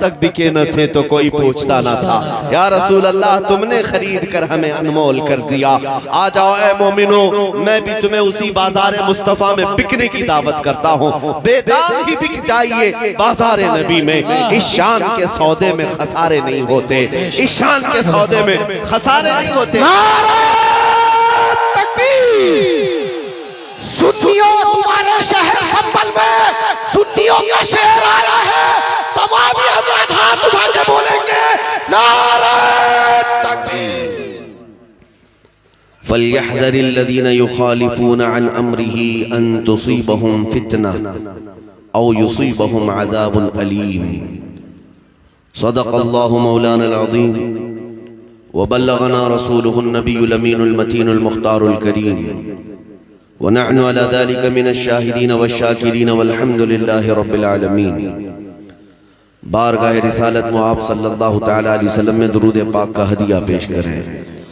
तक बिके न थे तो कोई पूछता न था। या रसूल अल्लाह, तुमने खरीद कर हमें अनमोल कर दिया। आ जाओ ऐ मोमिनो, मैं भी तुम्हें उसी बाजार मुस्तफा में बिकने की दावत करता हूँ। बेदाम ही बिक जाइए बाजार नबी में। इस शान के सौदे में खसारे नहीं होते, इस शान के सौदे में खसारे नहीं होते। सुन्नियों, तुम्हारे शहर हम्बल में सुन्नियों का शहर आया है। तमाम हज़रात हाथ उठा के बोलेंगे नारे तकबीर। फल्यहज़रिल्लज़ीना युखालिफूना अन अम्रिही अन तुसीबहुम फितना औ युसीबहुम अज़ाबुन अलीम। सदक़ल्लाहु मौलाना अज़ीम व बल्लगना रसूलुहुन नबियुल अमीनुल मतीनुल मुख्तारुल करीम व नहनु अला ज़ालिका मिनश शाहिदीन वश्शाकिरीन वल्हम्दुलिल्लाहि रब्बिल आलमीन। बारगाह रिसालत में आप सल्लल्लाहु तआला अलैहि वसल्लम में दुरूद पाक का हदिया पेश करें।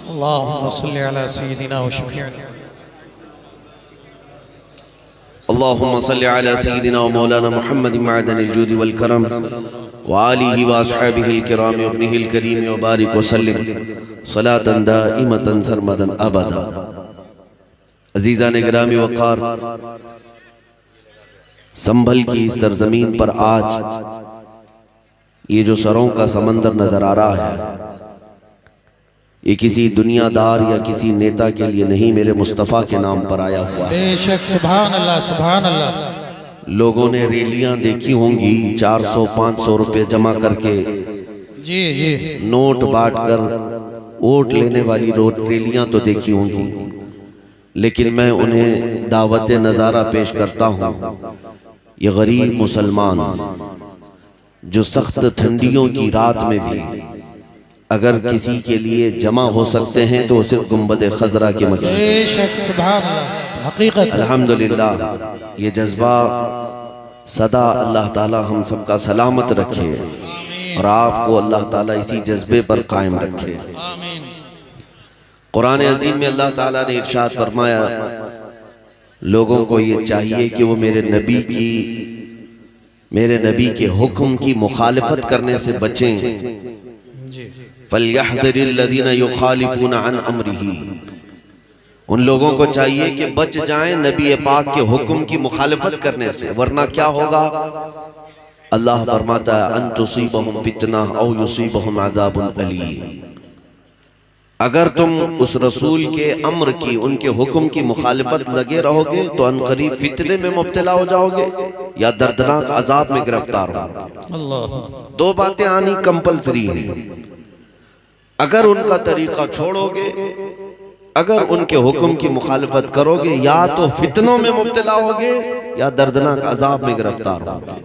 अल्लाहुम्मा सल्लि अला सय्यिदिना व शफीअना अल्लाहुम्मा सल्लि अला सय्यिदिना व मौलाना मुहम्मद मअदनिल जूदि वल करम व आलिहि व अस्हाबिहिल किराम व इब्निहिल करीम व बारिक व सल्लिम सलातन दाइमतन सरमदन अबदा। अज़ीज़ान गिरामी वक़ार, संभल की इस सरजमीन पर आज ये जो सरों का समंदर नजर आ रहा है, ये किसी दुनियादार या किसी नेता के लिए नहीं, मेरे मुस्तफ़ा के नाम पर आया हुआ है। बेशक, सुभान अल्लाह, सुभान अल्लाह। लोगों ने रैलियां देखी होंगी, 400-500 रुपए जमा करके जी जी नोट बांट कर वोट लेने वाली रैलियां तो देखी होंगी, लेकिन मैं उन्हें दावत नज़ारा पेश करता हूँ। ये गरीब मुसलमान जो सख्त ठंडियों की रात में भी अगर किसी के लिए जमा हो सकते हैं तो सिर्फ गुंबद खजरा के मकीन। बेशक, सुभान अल्लाह, हकीकत। अल्हम्दुलिल्लाह, ये जज्बा सदा अल्लाह ताला हम सबका सलामत रखे और आपको अल्लाह ताला इसी जज्बे पर कायम रखे। कुरान अज़ीम में अल्लाह ताला ने इरशाद फरमाया, लोगों को ये चाहिए कि वो मेरे नबी के हुक्म की मुखालिफत करने से बचें। फल्यहज़रिल्लज़ीना युखालिफूना अन अम्रिही, उन लोगों को चाहिए कि बच जाएं नबी पाक के हुक्म की मुखालिफत करने से, वरना क्या होगा? अल्लाह फरमाता है अन तुसीबहुम फितना औ युसीबहुम अज़ाबुन अलीम। अगर तुम उस रसूल के अम्र की, उनके हुक्म की मुखालिफत लगे रहोगे तो अनकरीब फितने में मुब्तला हो जाओगे या दर्दनाक अजाब में गिरफ्तार होगे। दो बातें आनी कंपलसरी हैं। अगर उनका तरीका छोड़ोगे, अगर उनके हुक्म की मुखालिफत करोगे, या तो फितनों में मुब्तला होगे या दर्दनाक अजाब में गिरफ्तार होगे।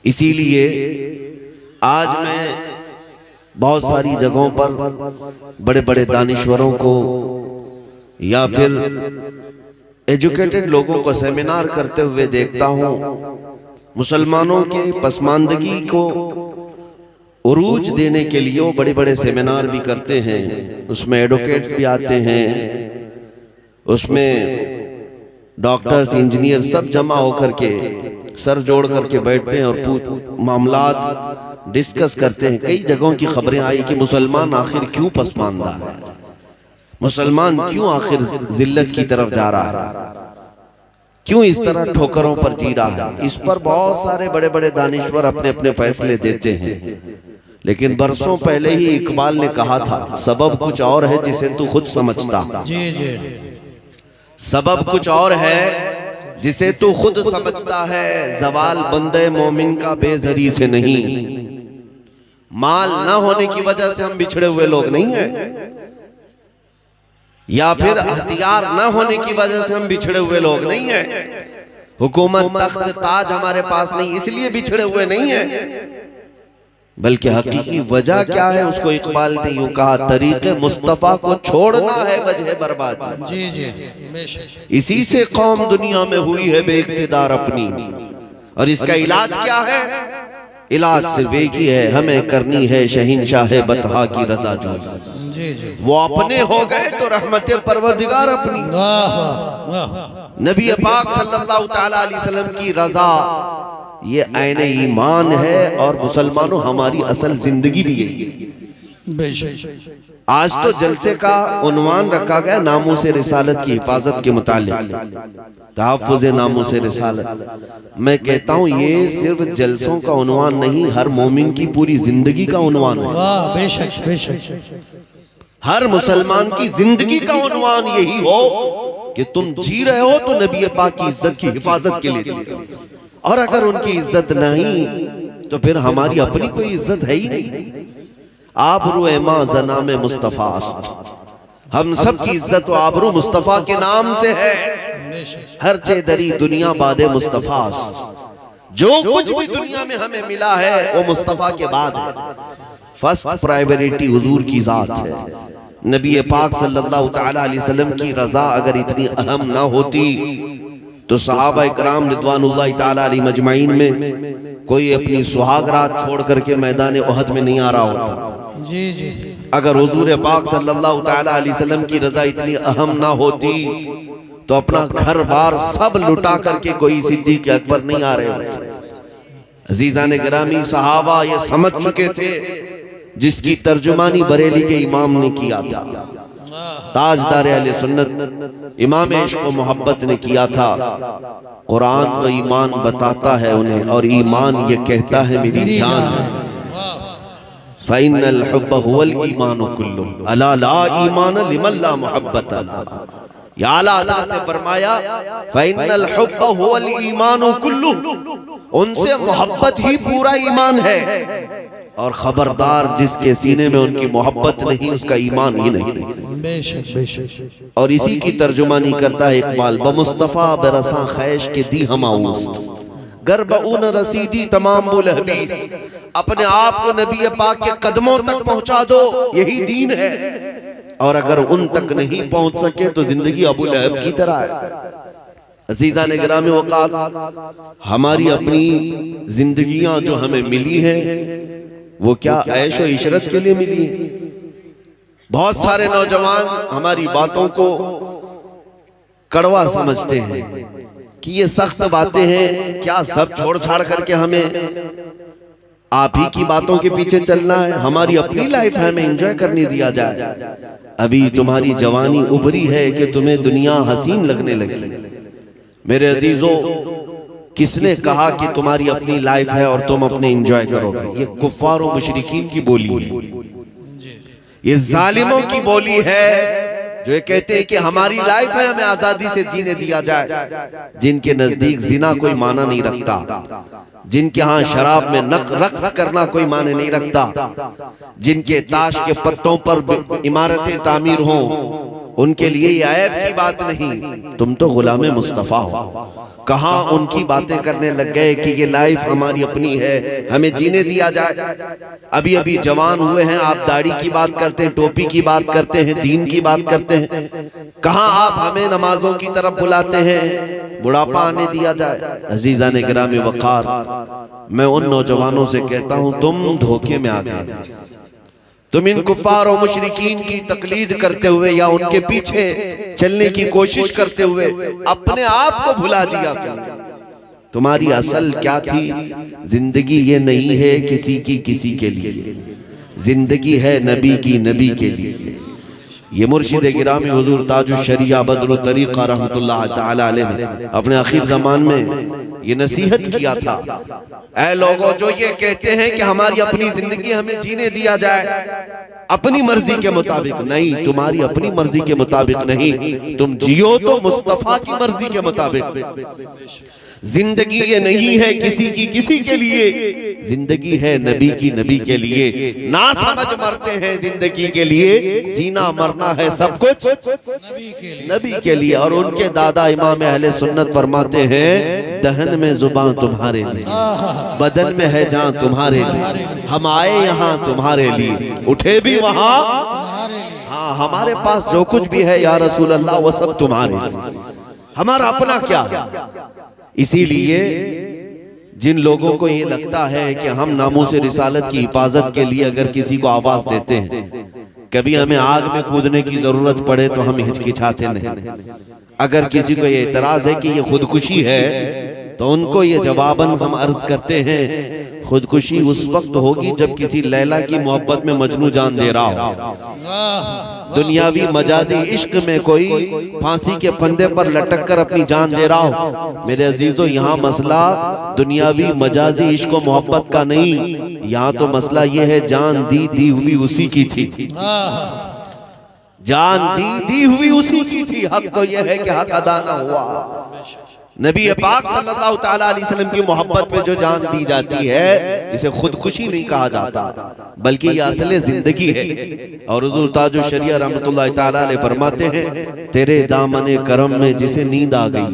इसीलिए आज मैं बहुत सारी जगहों पर बड़े बड़े दानिश्वरों को या फिर एजुकेटेड लोगों को सेमिनार करते हुए देखता हूँ। मुसलमानों के पसमानदगी को उरूज देने के लिए वो बड़े बड़े सेमिनार भी करते हैं, उसमें एडवोकेट्स भी आते हैं, उसमें डॉक्टर्स, इंजीनियर सब जमा होकर के सर जोड़ करके बैठते हैं और मामलात डिस्कस करते हैं। कई जगहों की खबरें आई कि मुसलमान आखिर क्यों पसमानदा है, मुसलमान क्यों आखिर जिल्लत की तरफ जा रहा है, क्यों इस तरह ठोकरों पर जी रहा है। इस पर बहुत सारे बड़े बड़े दानिश्वर अपने अपने फैसले देते हैं, लेकिन बरसों पहले ही इकबाल ने कहा था, सबब कुछ और है जिसे तू खुद समझता। जी जी, सबब कुछ और है जिसे तू खुद समझता है। जवाल बंदे मोमिन का बेजरी से नहीं। माल ना होने की वजह से हम बिछड़े हुए लोग नहीं हैं, या फिर हथियार ना होने की वजह से हम बिछड़े हुए लोग नहीं हैं। हुकूमत, तख्त, ताज हमारे पास नहीं इसलिए बिछड़े हुए नहीं हैं, बल्कि हकीकी वजह क्या है उसको इकबाल ने यूं कहा, तरीके मुस्तफा को छोड़ना है वजह बर्बादी। जी जी, इसी से कौम दुनिया में हुई है बेइख्तिदार अपनी। और इसका इलाज क्या है? इलाज सिर्फ एक ही है, हमें करनी है शहीनशाह बतहा की रजा जो। जी जी, वो अपने हो गए तो रहमत परवरदिगार अपनी। नबी पाक सल्लल्लाहु तआला अलैहि वसल्लम की रजा ये आईने ईमान है और मुसलमानों हमारी असल जिंदगी भी यही है। बेशक आज तो जलसे का उन्वान रखा गया नामूसे रिसालत की हिफाजत के मुतालिक, तहफ़्फ़ुज़ नामूसे रिसालत। मैं कहता हूँ ये सिर्फ जलसों का उन्वान नहीं, हर मोमिन की पूरी जिंदगी का उन्वान है। वाह बेशक बेशक हर मुसलमान की जिंदगी का उन्वान यही हो कि तुम जी रहे हो तो नबी पाक की इज्जत की हिफाजत के लिए जी रहे हो, और अगर उनकी इज्जत नहीं तो फिर हमारी अपनी कोई इज्जत है ही नहीं। आबरू एमा ज़नाम मुस्तफ़ास्त, हम सब की इज्जत तो आबरू मुस्तफ़ा के नाम से है। हर चे दरी दुनिया बादे मुस्तफ़ास्त, जो कुछ भी दुनिया में हमें मिला है वो मुस्तफ़ा के बाद है। फर्स्ट प्रायोरिटी हुजूर की जात है। नबी पाक सल्लल्लाहु तआला अलैहि वसल्लम की रजा अगर इतनी अहम ना होती तो सहाबा इकराम रिदवानुल्लाहि तआला अलैहिम अजमाइन में कोई अपनी सुहाग रात छोड़ करके मैदान उहद में नहीं आ रहा होता। जी जी अगर हुजूर पाक सल्लल्लाहु तआला अलैहि वसल्लम की रजा इतनी अहम ना होती तो अपना घर बार सब लुटा करके कोई सिद्दीक़ अकबर नहीं आ रहे होते। अजीज़ान गिरामी, सहाबा ये समझ चुके थे जिसकी तर्जुमानी बरेली के इमाम ने किया था, ताजदार अहले सुन्नत इमाम इश्क व मोहब्बत ने किया था। कुरान तो ईमान बताता है उन्हें और ईमान ये कहता है मेरी जान फ़इन्नल हुब्ब हुवल ईमान कुल्लुहु अला ला ईमान लिमन ला मुहब्बत ला। या आला हज़रत ने फरमाया फ़इन्नल हुब्ब हुवल ईमान कुल्लुहु, उनसे मोहब्बत ही पूरा ईमान है, और खबरदार जिसके सीने में उनकी मोहब्बत नहीं उसका ईमान ही नहीं। बेशक बेशक और इसी की तर्जुमानी करता है इकबाल, बमुस्तफ़ा बरसा खैश के दी हमाउस्त गर्ब उन रसीदी तमाम बुलहबीस। अपने आप को नबी पाक के कदमों तक पहुंचा दो, यही दीन है। और अगर उन तक नहीं पहुंच सके तो जिंदगी अबू लहब की तरह है। अज़ीज़ा ने गिरामी वक़ार, हमारी अपनी जिंदगियां जो हमें मिली हैं वो क्या ऐश व इशरत के लिए मिली है? बहुत सारे नौजवान हमारी बातों को कड़वा समझते हैं कि ये सख्त बातें हैं, क्या सब छोड़ छाड़ करके हमें आप ही की बातों के पीछे चलना है? हमारी अपनी लाइफ है, हमें एंजॉय करने दिया जाए। अभी तुम्हारी जवानी उभरी है कि तुम्हें दुनिया हसीन लगने लगी। मेरे अजीजों, किसने कहा कि तुम्हारी अपनी लाइफ है और तुम अपने एंजॉय करोगे? ये कुफ्फार और मुशरिकीन की बोली है, ये जालिमों की बोली है जो ये कहते हैं कि हमारी लाइफ है, हमें आजादी से जीने दिया जाए। जिनके नजदीक जिना कोई माना नहीं रखता, जिनके यहाँ शराब में रक्स करना कोई माने नहीं रखता, जिनके ताश के पत्तों पर इमारतें तामीर हों, उनके लिए ये ऐब की बात नहीं। तुम तो गुलामे मुस्तफा हो। कहाँ उनकी बातें करने लग गए कि ये लाइफ हमारी अपनी है, हमें जीने दिया जाए। अभी अभी जवान हुए हैं, आप दाढ़ी की बात करते हैं, टोपी की बात करते हैं, दीन की बात करते हैं। कहाँ आप हमें नमाजों की तरफ बुलाते हैं, बुढ़ापा आने दिया जाए। अजीज़ान गिरामी वक़ार, मैं उन नौजवानों से कहता हूं तुम धोखे में आ गए। तुम इन कुफ्फार और मुशरिकीन की तकलीद करते हुए या उनके पीछे चलने की कोशिश करते हुए अपने आप को भुला दिया। तुम्हारी असल क्या थी? जिंदगी ये नहीं है किसी की किसी के लिए, जिंदगी है नबी की नबी के लिए। ये मुर्शिद गिरामी हुजूर ताजुश शरिया बदरुल तरीक़ा रहमतुल्लाह तआला अलैह ने अपने आखिर ज़मान में ये नसीहत किया था, ऐ लोगों जो ये कहते हैं कि हमारी अपनी जिंदगी हमें जीने दिया जाए अपनी मर्जी के मुताबिक, नहीं, तुम्हारी अपनी मर्जी के मुताबिक नहीं, तुम जियो तो मुस्तफा की मर्जी के मुताबिक। जिंदगी ये नहीं है किसी की किसी के लिए, जिंदगी है नबी की नबी के लिए। ना समझ मरते हैं जिंदगी के लिए, जीना मरना है सब कुछ नबी के लिए। और उनके दादा इमाम अहले सुन्नत फरमाते हैं, दहन में जुबान तुम्हारे लिए, बदन में है जान तुम्हारे लिए, हम आए यहाँ तुम्हारे लिए, उठे भी वहाँ, हाँ हमारे पास जो कुछ भी है या रसूल अल्लाह वो सब तुम्हारे लिए, हमारा अपना क्या है। इसीलिए जिन लोगों को ये लगता है कि हम नामूस रिसालत की हिफाजत के लिए अगर किसी को आवाज देते हैं, कभी हमें आग में कूदने की जरूरत पड़े तो हम हिचकिचाते नहीं। अगर किसी को ये एतराज है कि ये खुदकुशी है तो उनको ये जवाबन हम अर्ज करते हैं, खुदकुशी उस वक्त होगी जब किसी लैला की मोहब्बत में मजनू जान दे रहा हो। दुनियावी मजाजी इश्क में कोई फांसी के फंदे पर लटक कर अपनी जान दे रहा हो। मेरे अजीजों, यहाँ मसला दुनियावी मजाजी इश्क और मोहब्बत का नहीं, यहाँ तो मसला ये है जान दी हुई उसी की थी। जान दी हुई उसी की थी। हक तो यह है कि हक अदा ना हुआ। नबी पाक सल्लल्लाहु तआला अलैहि वसल्लम की मोहब्बत में जो जान दी जाती है इसे खुदकुशी नहीं कहा जाता, बल्कि यह असल जिंदगी है। और हुजूर ताजुश शरिया रहमतुल्लाह तआला अलैह फरमाते हैं, तेरे दामने करम में जिसे नींद आ गई,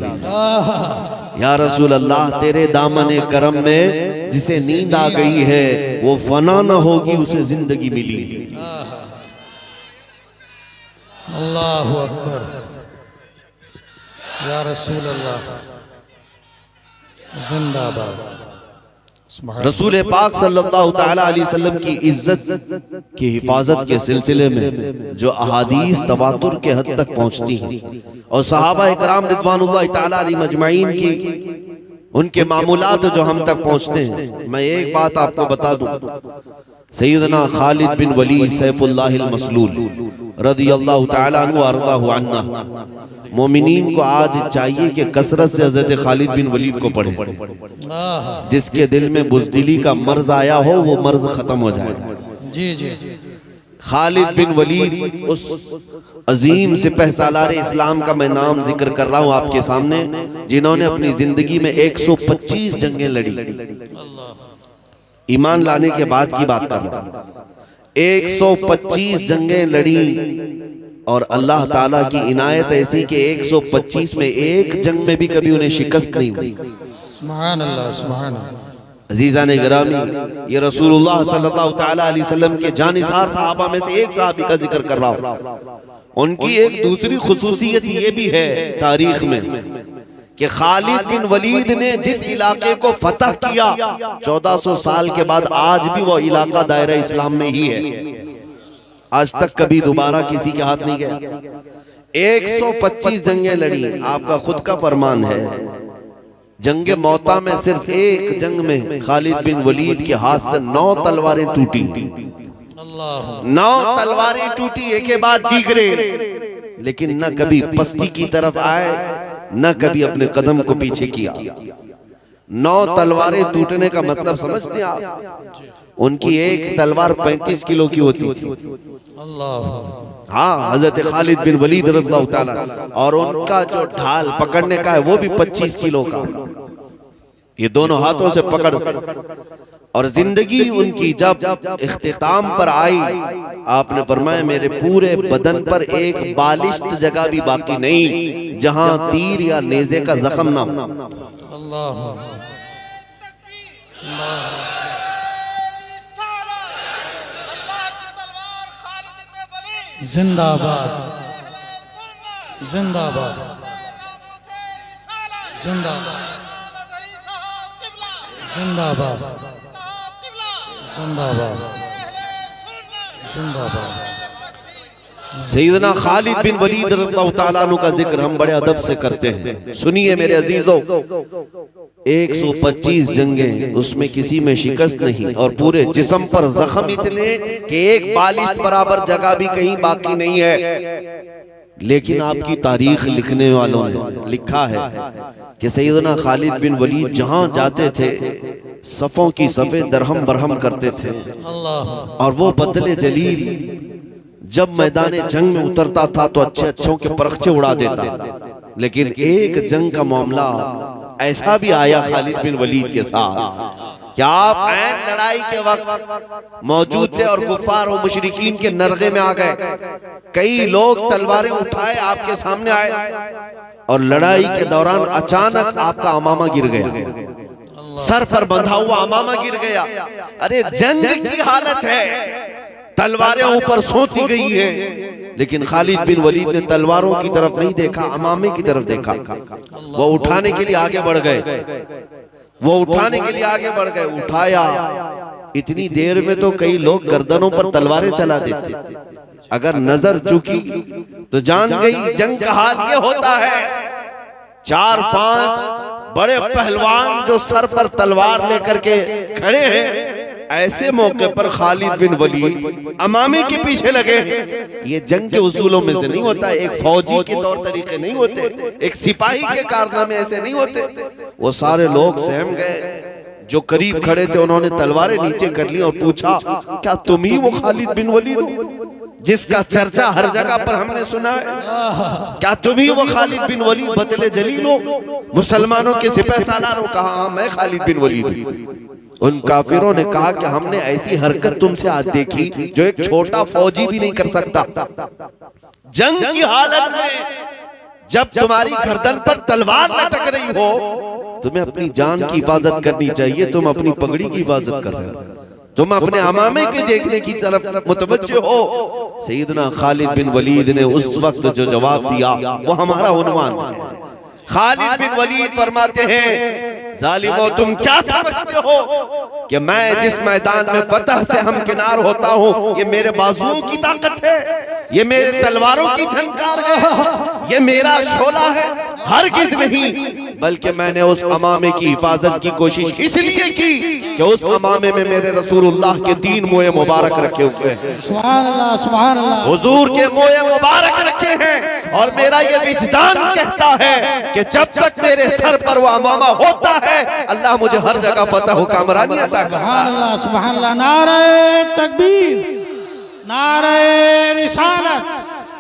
या रसूल अल्लाह, तेरे दामने करम में जिसे नींद आ गई है वो फना न होगी, उसे जिंदगी मिली। अल्लाहु अकबर, या रसूल अल्लाह, जिंदाबाद। रसूल पाक सल्लल्लाहु तआला अलैहि वसल्लम की इज्जत की हिफाजत के सिलसिले में जो अहादीस तवातुर के हद तक पहुंचती हैं और सहाबा इकराम रिदवानुल्लाह तआला अलैहिम अजमाइन की उनके मामूलात जो हम तक पहुंचते हैं, मैं एक बात आपको बता दूं, सैयदना खालिद बिन वलीद सैफुल्लाहिल मसलूल रदियल्लाहु तआला अन्हु अर्ज़ाहु अन्ना, मोमिनीन को आज चाहिए कि कसरत से हज़रत खालिद बिन वलीद को पढ़े। जिसके दिल में बुज़दिली का मर्ज आया हो वो मर्ज खत्म हो जाए। जी जी। खालिद बिन वलीद उस अजीम सिपह सालार इस्लाम का मैं नाम जिक्र कर रहा हूं आपके सामने, जिन्होंने अपनी जिंदगी में 125 जंगें लड़ी। ईमान लाने के बाद की बात कर रहा हूं। 125 जंगें लड़ी और अल्लाह ताला की इनायत ऐसी कि 125 में एक जंग में भी कभी उन्हें शिकस्त नहीं हुई। सुभान अल्लाह, सुभान अल्लाह। अजीज़ान गिरामी, ये रसूलुल्लाह सल्लल्लाहु तआला अलैहि वसल्लम के जानिसार सहाबा में से एक सहाबी का जिक्र कर रहा हूं। उनकी एक दूसरी खुसूसियत ये भी है तारीख में कि खालिद बिन वलीद ने जिस इलाके को फतह किया 1400 साल के बाद आज भी वो इलाका दायरा इस्लाम में ही है। आज तक कभी दोबारा किसी के हाथ नहीं गया। 125 जंगें लड़ी। आपका खुद का फरमान है, जंगे मौता में सिर्फ एक जंग में खालिद बिन वलीद के हाथ से 9 तलवारें टूटी। 9 तलवारें टूटी एक के बाद दीगरे, लेकिन न कभी पस्ती की तरफ आए न कभी अपने कदम को पीछे किया। 9 तलवारें टूटने का मतलब समझते हैं आप? उनकी एक तलवार 35 किलो की होती थी। हाँ, हजरत खालिद बिन वलीद रज़ियल्लाहु ताला, और उनका जो ढाल पकड़ने का है वो भी 25 किलो का। ये दोनों हाथों से पकड़, और जिंदगी उनकी जब इख्तिताम पर आई, आपने फरमाया मेरे पूरे बदन पर एक बालिश्त जगह भी बाकी नहीं जहां तीर या नेज़े का जख्म ना हो। जिंदाबाद, जिंदाबाद, जिंदाबाद, जिंदाबाद, जिंदाबाद, जिंदाबाद। सैयदना खालिद बिन वलीद रज़ियल्लाहु ताला अन्हु का जिक्र हम बड़े अदब से करते हैं। सुनिए मेरे अजीजों, 125 जंगें, उसमें किसी में शिकस्त नहीं और पूरे जिस्म पर जख्म इतने कि एक बालिश बराबर जगह भी कहीं बाकी नहीं है। लेकिन आपकी तारीख लिखने वालों ने लिखा है कि सैयदना खालिद बिन वलीद जहां जाते थे सफों की सफे दरहम बरहम करते थे, और वो बदले जलील जब मैदान जंग में उतरता था तो अच्छे अच्छों के परखचे उड़ा देता। लेकिन एक जंग का मामला ऐसा भी आया खालिद बिन वलीद के साथ कि आप ऐन लड़ाई के वक्त मौजूद थे और कुफार और मुशरिकीन के नरगे में आ गए। कई लोग तलवारें उठाए आपके सामने आए और लड़ाई के दौरान अचानक आपका अमामा गिर गया, सर पर बंधा हुआ अमामा गिर गया। अरे जंग की हालत है, तलवारें ऊपर सोती गई हैं, लेकिन खालिद बिन वलीद ने तलवारों की तरफ नहीं देखा, अमामे की तरफ देखा। वो उठाने के लिए आगे बढ़ गए, वो उठाने के लिए आगे बढ़ गए, उठाया। इतनी देर में तो कई लोग गर्दनों पर तलवारें चला देते, अगर नजर चुकी तो जान गई जंग का हाल ये होता है। 4-5 बड़े पहलवान जो सर पर तलवार लेकर के खड़े हैं, ऐसे मौके पर खालिद बिन वलीद अमामे के पीछे लगे। ये जंग के उसूलों में से नहीं होता, एक फौजी के तौर तरीके नहीं होते, एक सिपाही के कारनामे ऐसे नहीं होते। वो सारे लोग सहम गए, जो करीब खड़े थे उन्होंने तलवारें नीचे कर ली और पूछा, क्या तुम ही वो खालिद बिन वलीद हो जिसका चर्चा हर जगह पर हमने सुना है? क्या तुम ही वो खालिद बिन वलीद बतले जलील हो, मुसलमानों के सिपह सालार हो? कहा हाँ, मैं खालिद बिन वलीद हूं। उन काफिरों ने कहा कि हमने ऐसी हरकत तुमसे आज देखी जो एक छोटा फौजी भी नहीं कर सकता। जंग की हालत में जब तुम्हारी गर्दन पर तलवार लटक रही हो, तुम्हें अपनी जान की हिफाजत करनी चाहिए, तुम अपनी पगड़ी की हिफाजत कर रहे हो, तुम अपने अमामे के देखने की तरफ मुतवज्जे हो। सैयदना खालिद बिन वलीद ने उस वक्त जो जवाब दिया वो हमारा उन्वान है। खालिद बिन वलीद फरमाते हैं, जालिमो तुम क्या समझते हो कि मैं जिस मैदान में फतह से हमकिनार होता हूँ, ये मेरे बाजुओं की ताकत है, ये मेरे तलवारों की झनकार है, ये मेरा शोला है? हरगिज़ नहीं, बल्कि मैंने उस अमामे की हिफाजत की कोशिश इसलिए की कि उस अमामे में मेरे रसूलुल्लाह के 3 मोए मुबारक रखे हुए हैं। सुभान अल्लाह, सुभान अल्लाह। हुजूर के मोए मुबारक रखे हैं, और मेरा ये विजदान कहता है कि जब तक मेरे सर पर वो अमामा होता है, अल्लाह मुझे हर जगह फतह व कामरानी अता करता है। सुभान अल्लाह, सुभान अल्लाह। नारे तकबीर, नारे रिसालत,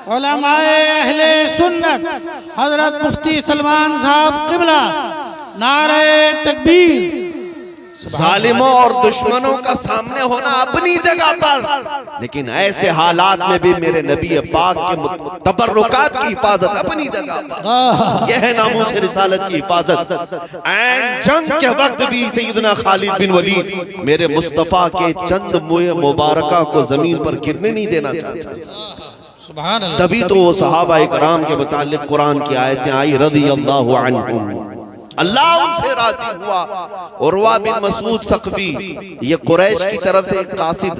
उलमाए अहले सुन्नत, हजरत मुफ्ती सलमान साहब किबला, नारे तकबीर। जालिमों और दुश्मनों का सामने होना अपनी जगह पर, लेकिन ऐसे हालात में भी मेरे नबी पाक के तबर्रुकात की हिफाजत अपनी जगह पर। यह है नामूस रिसालत की हिफाजत। ऐन जंग के वक्त भी सैयदना खालिद बिन वलीद मेरे मुस्तफा के चंद मुए मुबारका को जमीन पर गिरने नहीं देना चाहते। तभी तो वो सहाबा इकराम के मुतालिक कुरान की आयतें आई, रज़ियल्लाहु अन्हुम, अल्लाह उनसे राजी हुआ। उर्वा बिन मसूद सक़फ़ी, ये कुरैश की तरफ से एक कासिद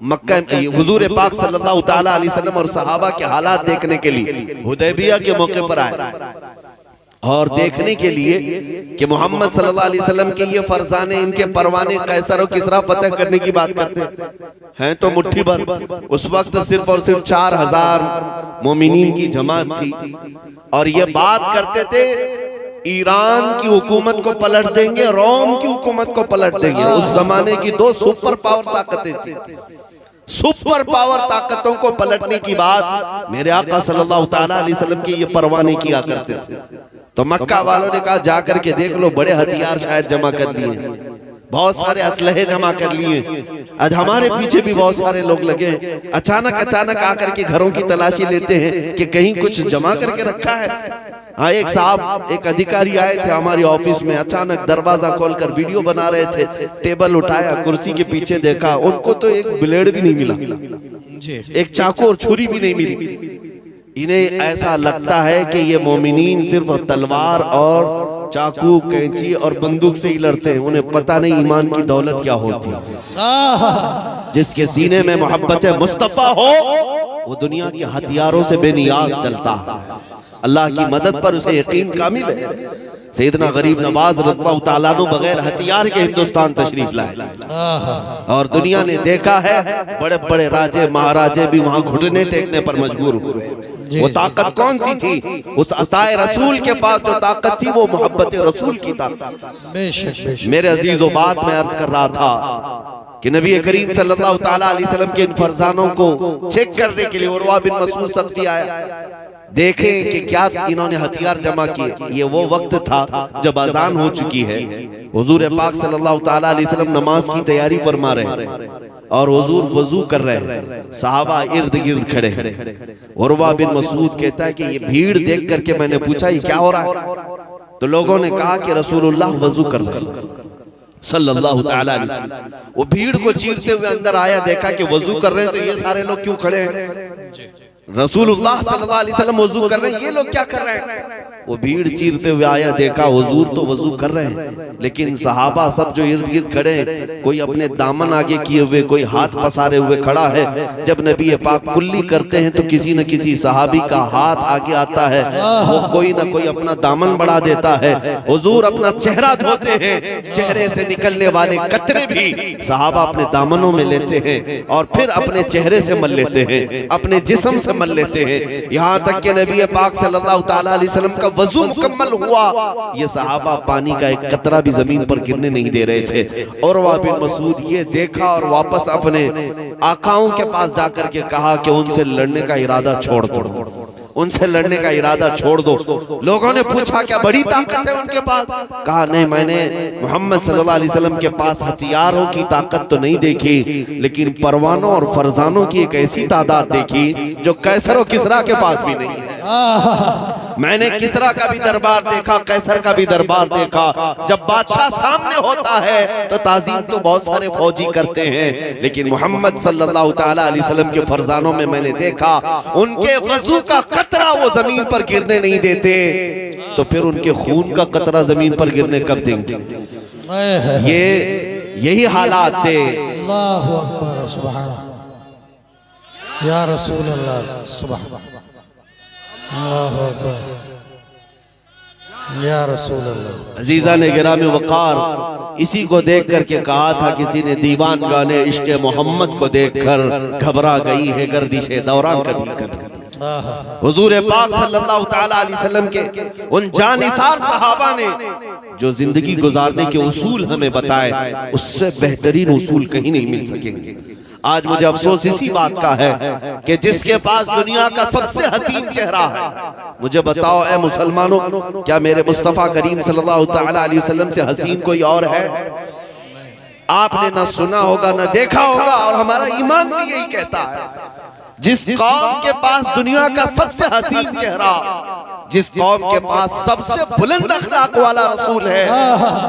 मक्का हुजूर पाक सल्लल्लाहु ताला अलैहि वसल्लम और सहाबा के हालात देखने के लिए हुदैबिया के मौके पर आए, और देखने के लिए कि मोहम्मद सल्लल्लाहु अलैहि वसल्लम के ये फरजाने, इनके परवाने कैसर और किसरा फतह करने की बात करते हैं तो मुट्ठी भर। उस वक्त सिर्फ और सिर्फ 4000 मोमिनीन की जमात थी, और ये बात करते थे ईरान की हुकूमत को पलट देंगे, रोम की हुकूमत को पलट देंगे। उस जमाने की 2 सुपर पावर ताकतें थी। सुपर पावर ताकतों को पलटने की बात मेरे आका सल्लल्लाहु ताला अलैहि वसल्लम के ये परवाने किया करते थे। तो मक्का वालों ने कहा जाकर के देख लो, बड़े हथियार शायद जमा कर लिए, बहुत सारे असलहे जमा कर लिए, आज हमारे पीछे भी बहुत सारे लोग लगे। अचानक आकर के घरों की तलाशी लेते हैं कि कहीं कुछ जमा करके रखा है। हाँ, एक साहब, एक अधिकारी आए थे हमारी ऑफिस में, अचानक दरवाजा खोलकर वीडियो बना रहे थे, टेबल उठाया, कुर्सी के पीछे देखा, उनको तो एक ब्लेड भी नहीं मिला, एक चाकू और छुरी भी नहीं मिली। इन्हें ऐसा लगता है कि ये मोमिनीन सिर्फ तलवार और चाकू, कैंची और बंदूक से ही लड़ते हैं, उन्हें पता नहीं ईमान की दौलत क्या होती है। जिसके सीने में मोहब्बत मुस्तफा हो, वो दुनिया के हथियारों से बेनियाज चलता है। अल्लाह की मदद पर उसे यकीन कामिल है। सैयदना गरीब नवाज रज़ियल्लाहु ताला अन्हु बगैर हथियार के हिंदुस्तान तशरीफ लाए, और दुनिया ने देखा है बड़े बड़े राजे महाराजे भी वहां घुटने टेकने पर मजबूर हुए। वो ताकत कौन सी थी? उस अताए रसूल के पास जो ताकत थी वो मोहब्बत रसूल की ताकत। मेरे अजीजों, बात में अर्ज कर रहा था कि नबी करीम सल्लल्लाहु ताला अलैहि वसल्लम के इन फरजानों को चेक करने के लिए उर्वा बिन मसूद सक़फ़ी आया। देखें कि क्या इन्होंने हथियार जमा किए। ये वो वक्त था जब अजान हो चुकी है, हुजूर पाक सल्लल्लाहु ताला अलैहि वसल्लम नमाज की तैयारी फरमा रहे हैं, और हुजूर वजू कर रहे हैं, सहाबा इर्द गिर्द खड़े हैं। उर्वा बिन मसूद कहता है कि ये भीड़ देख करके मैंने पूछा ये क्या हो रहा है? तो लोगों ने कहा कि रसूलुल्लाह वजू कर रहे हैं सल्लल्लाहु ताला अलैहि वसल्लम। वो भीड़ को चीरते हुए अंदर आया, देखा कि वजू कर रहे हैं, तो ये सारे लोग क्यों खड़े हैं? रसूलुल्लाह सल्लल्लाहु अलैहि वसल्लम वजू कर रहे हैं, ये लोग क्या कर रहे हैं? वो भीड़ चीरते हुए आया, देखा हुजूर तो वजू कर रहे हैं, लेकिन सहाबा सब जो इर्द गिर्द खड़े हैं, कोई अपने दामन आगे किए हुए, कोई हाथ पसारे हुए खड़ा है। जब नबी पाक कुल्ली करते हैं तो किसी न किसी सहाबी का हाथ आगे आता है, वो कोई ना कोई अपना दामन बढ़ा देता है। हुजूर अपना चेहरा धोते हैं, चेहरे से निकलने वाले कतरे भी सहाबा अपने दामनों में लेते हैं और फिर अपने चेहरे से मल लेते हैं, अपने जिस्म से मल लेते हैं। यहाँ तक कि नबी पाक सल्लल्लाहु ताला अलैहि वसल्लम का वजू मुकम्मल हुआ, ये सहाबा पानी का एक कतरा भी जमीन पर गिरने नहीं दे रहे थे। उरवा बिन मसूद ये देखा और वापस अपने आकाओं के पास जाकर के कहा कि उनसे लड़ने का इरादा छोड़ दो, उनसे लड़ने का इरादा छोड़ दो। लोगों ने पूछा क्या बड़ी ताकत है उनके पास? कहा नहीं, मैंने मोहम्मद सल्लल्लाहु अलैहि वसल्लम के पास हथियारों की ताकत तो नहीं देखी, लेकिन परवानों और फरजानों की एक ऐसी तादाद देखी जो कैसर और किसरा के पास भी नहीं है। मैंने किसरा का भी दरबार देखा, कैसर का भी दरबार देखा। जब बादशाह सामने होता है तो ताज़ीम तो बहुत सारे फौजी करते हैं, लेकिन मोहम्मद सल्लल्लाहु ताला अलैहि वसल्लम के फरजानों में मैंने देखा उनके वजू का कतरा वो जमीन पर गिरने नहीं देते, तो फिर उनके खून का कतरा जमीन पर गिरने कब देंगे? यही हालात थे। अल्लाहु अकबर, सुभान या रसूल अल्लाह, सुभान अल्लाहु अकबर या रसूल अल्लाह। अजीजा ने गिरामी वक़ार इसी को देख करके कहा था, किसी ने दीवान गाने इश्क़ मोहम्मद को देखकर घबरा गई है गर्दिशे दौरान कभी कभी। हुजूर पाक सल्लल्लाहु ताला अलैहि वसल्लम के उन जानिसार सहाबा ने जो जिंदगी गुजारने के उसूल हमें बताए, उससे बेहतरीन उसूल कहीं नहीं मिल सकेंगे। आज मुझे अफसोस इसी बात का है कि जिसके पास दुनिया का सबसे हसीन चेहरा है, मुझे बताओ ए मुसलमानों, क्या मेरे मुस्तफा करीम सल्लल्लाहु ताला अलैहि वसल्लम से हसीन कोई और है? आपने ना सुना होगा ना देखा होगा, और हमारा ईमान भी यही कहता है। जिस कौम के पास दुनिया का सबसे हसीन चेहरा, जिस कौम के पास सबसे बुलंद अखलाक वाला रसूल है,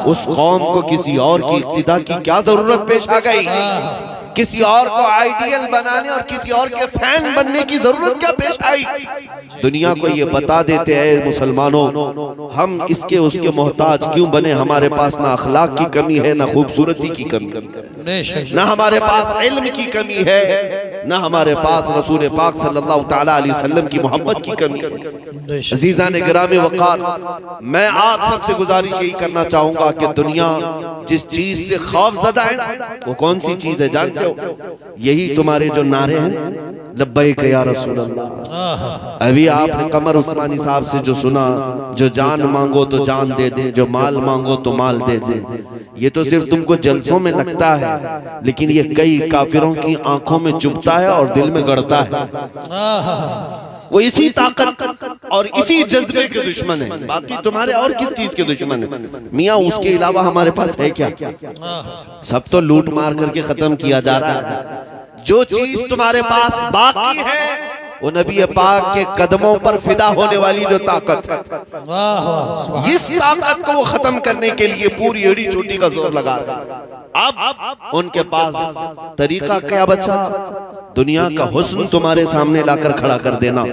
उस कौम को किसी और की इक्तिदा की क्या जरूरत पेश आ गई? किसी और को आइडियल बनाने और किसी और के फैन बनने की जरूरत क्या पेश आई? दुनिया को ये बता देते हैं मुसलमानों, हम इसके उसके मोहताज क्यों बने? हमारे पास ना अखलाक की कमी है, ना खूबसूरती की कमी है, ना हमारे पास इल्म की कमी है, ना हमारे पास रसूल पाक सल्लल्लाहु ताला अलैहि वसल्लम की मोहब्बत की कमी है। अजीज़ान गिरामी वक़ार, मैं आप सबसे गुजारिश यही करना चाहूंगा कि दुनिया जिस चीज से खौफज़दा है, वो कौन सी चीज है जानते हो? यही तुम्हारे जो नारे हैं, लब्बैक या रसूल अल्लाह। अभी आपने कमर उस्मानी साहब से जो सुना, जो जान मांगो तो जान दे दे, जो माल मांगो तो माल दे दे, ये तो सिर्फ तुमको जलसों में लगता है, लेकिन ये कई काफिरों की आंखों में चुभता है और दिल में गड़ता है। वो इसी ताकत और इसी जज्बे के दुश्मन है, बाकी तुम्हारे और किस चीज के दुश्मन है? मियाँ उसके अलावा हमारे पास है क्या? सब तो लूट मार करके खत्म किया जा रहा है। जो चीज तुम्हारे पास बाकी है वो नबी पाक के कदमों पर फिदा होने वाली जो ताकत है, इस ताकत को वो खत्म करने के लिए पूरी एड़ी चोटी का जोर लगा रहा है। अब उनके पास तरीका क्या बचा? दुनिया का हुस्न तुम्हारे सामने लाकर खड़ा कर देना,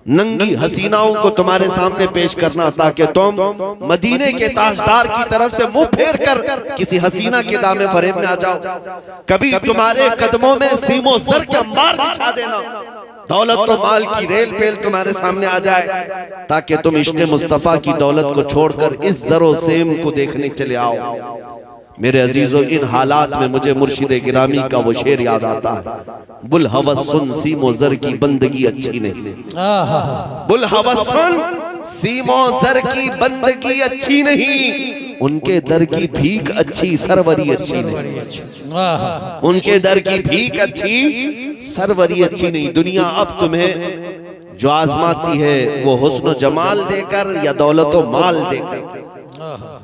नंगी हसीनाओं को तुम्हारे सामने पेश करना, ताकि तुम मदीने के ताजदार की तरफ से मुंह फेर कर किसी हसीना के दामे फरेब में आ जाओ। कभी तुम्हारे कदमों में सीमो सर के अंबार बिछा देना, दौलत तो माल की रेल पेल तुम्हारे सामने आ जाए, ताकि तुम इश्क़ मुस्तफ़ा की दौलत को छोड़कर इस जरो सेम को देखने चले आओ। मेरे अजीजों, इन हालात में मुझे मुर्शिद गिरामी का वो शेर याद आता है, बुल हवस सुन सीमो जर की बंदगी अच्छी नहीं। बुल हवस सुन सीमो जर की बंदगी अच्छी नहीं, उनके दर की भीख अच्छी सरवरी अच्छी नहीं। उनके दर की भीख अच्छी सरवरी अच्छी नहीं। दुनिया अब तुम्हें जो आजमाती है वो हुस्न जमाल देकर या दौलत माल देकर,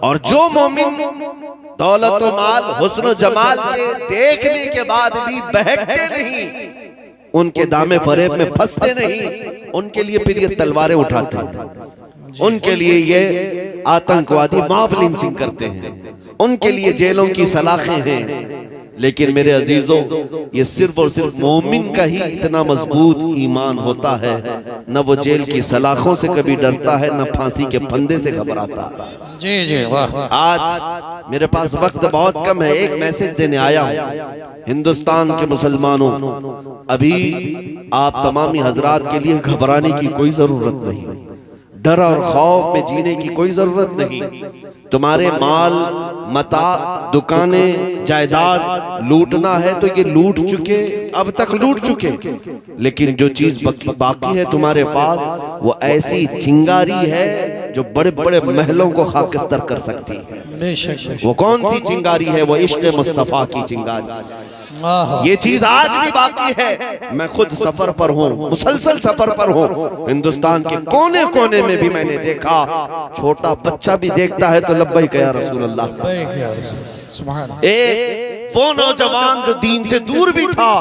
और जो मोमिन दौलत माल हुस्न जमाल के देखने के बाद भी बहकते नहीं, उनके दामे फरेब में फंसते नहीं, उनके लिए फिर ये तलवारें उठाते हैं, उनके लिए ये आतंकवादी मॉब लिंचिंग करते हैं, उनके लिए जेलों की सलाखें हैं। लेकिन मेरे अजीजों, ये सिर्फ और सिर्फ मोमिन का ही इतना मजबूत ईमान होता है, न वो जेल की सलाखों से कभी डरता है, न फांसी के फंदे से घबराता है। जी जी वाह। आज मेरे पास वक्त बहुत कम है, एक मैसेज देने आया हूं हिंदुस्तान के मुसलमानों। अभी आप तमामी हजरात के लिए घबराने की कोई जरूरत नहीं, डर और खौफ में जीने की कोई जरूरत नहीं। तुम्हारे माल मता दुकानें जायदाद लूटना है तो ये लूट चुके, अब तक लूट चुके, लेकिन जो चीज बाकी है तुम्हारे पास वो ऐसी चिंगारी है जो बड़े बड़े महलों को खाकिस्तर कर सकती है। बेशक वो कौन सी चिंगारी है? वो इश्क़ मुस्तफा की चिंगारी। ये चीज आज भी बाकी है। मैं खुद सफर पर हूँ, मुसलसल सफर पर हूँ। हिंदुस्तान के कोने कोने में भी मैंने देखा, छोटा बच्चा भी देखता है तो लब्बैक या रसूल अल्लाह। वो नौजवान जो दीन से दूर भी था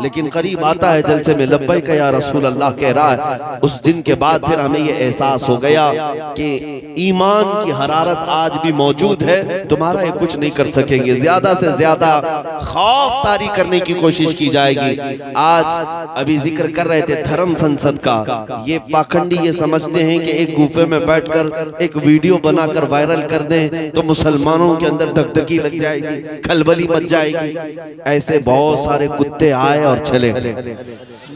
लेकिन करीब आता है जलसे में, लब्बैक या रसूल अल्लाह कह रहा है। उस दिन के बाद फिर हमें ये एहसास हो गया कि ईमान की हरारत आज भी मौजूद है। तुम्हारा ये कुछ नहीं कर सकेंगे, ज्यादा से ज्यादा खौफ तारी करने की कोशिश की जाएगी। आज अभी जिक्र कर रहे थे धर्म संसद का। ये पाखंडी ये समझते हैं कि एक गुफे में बैठकर एक वीडियो बनाकर वायरल कर दें तो मुसलमानों के अंदर धकधकी लग जाएगी, खलबली मच जाएगी। ऐसे बहुत सारे कुत्ते आए और चले।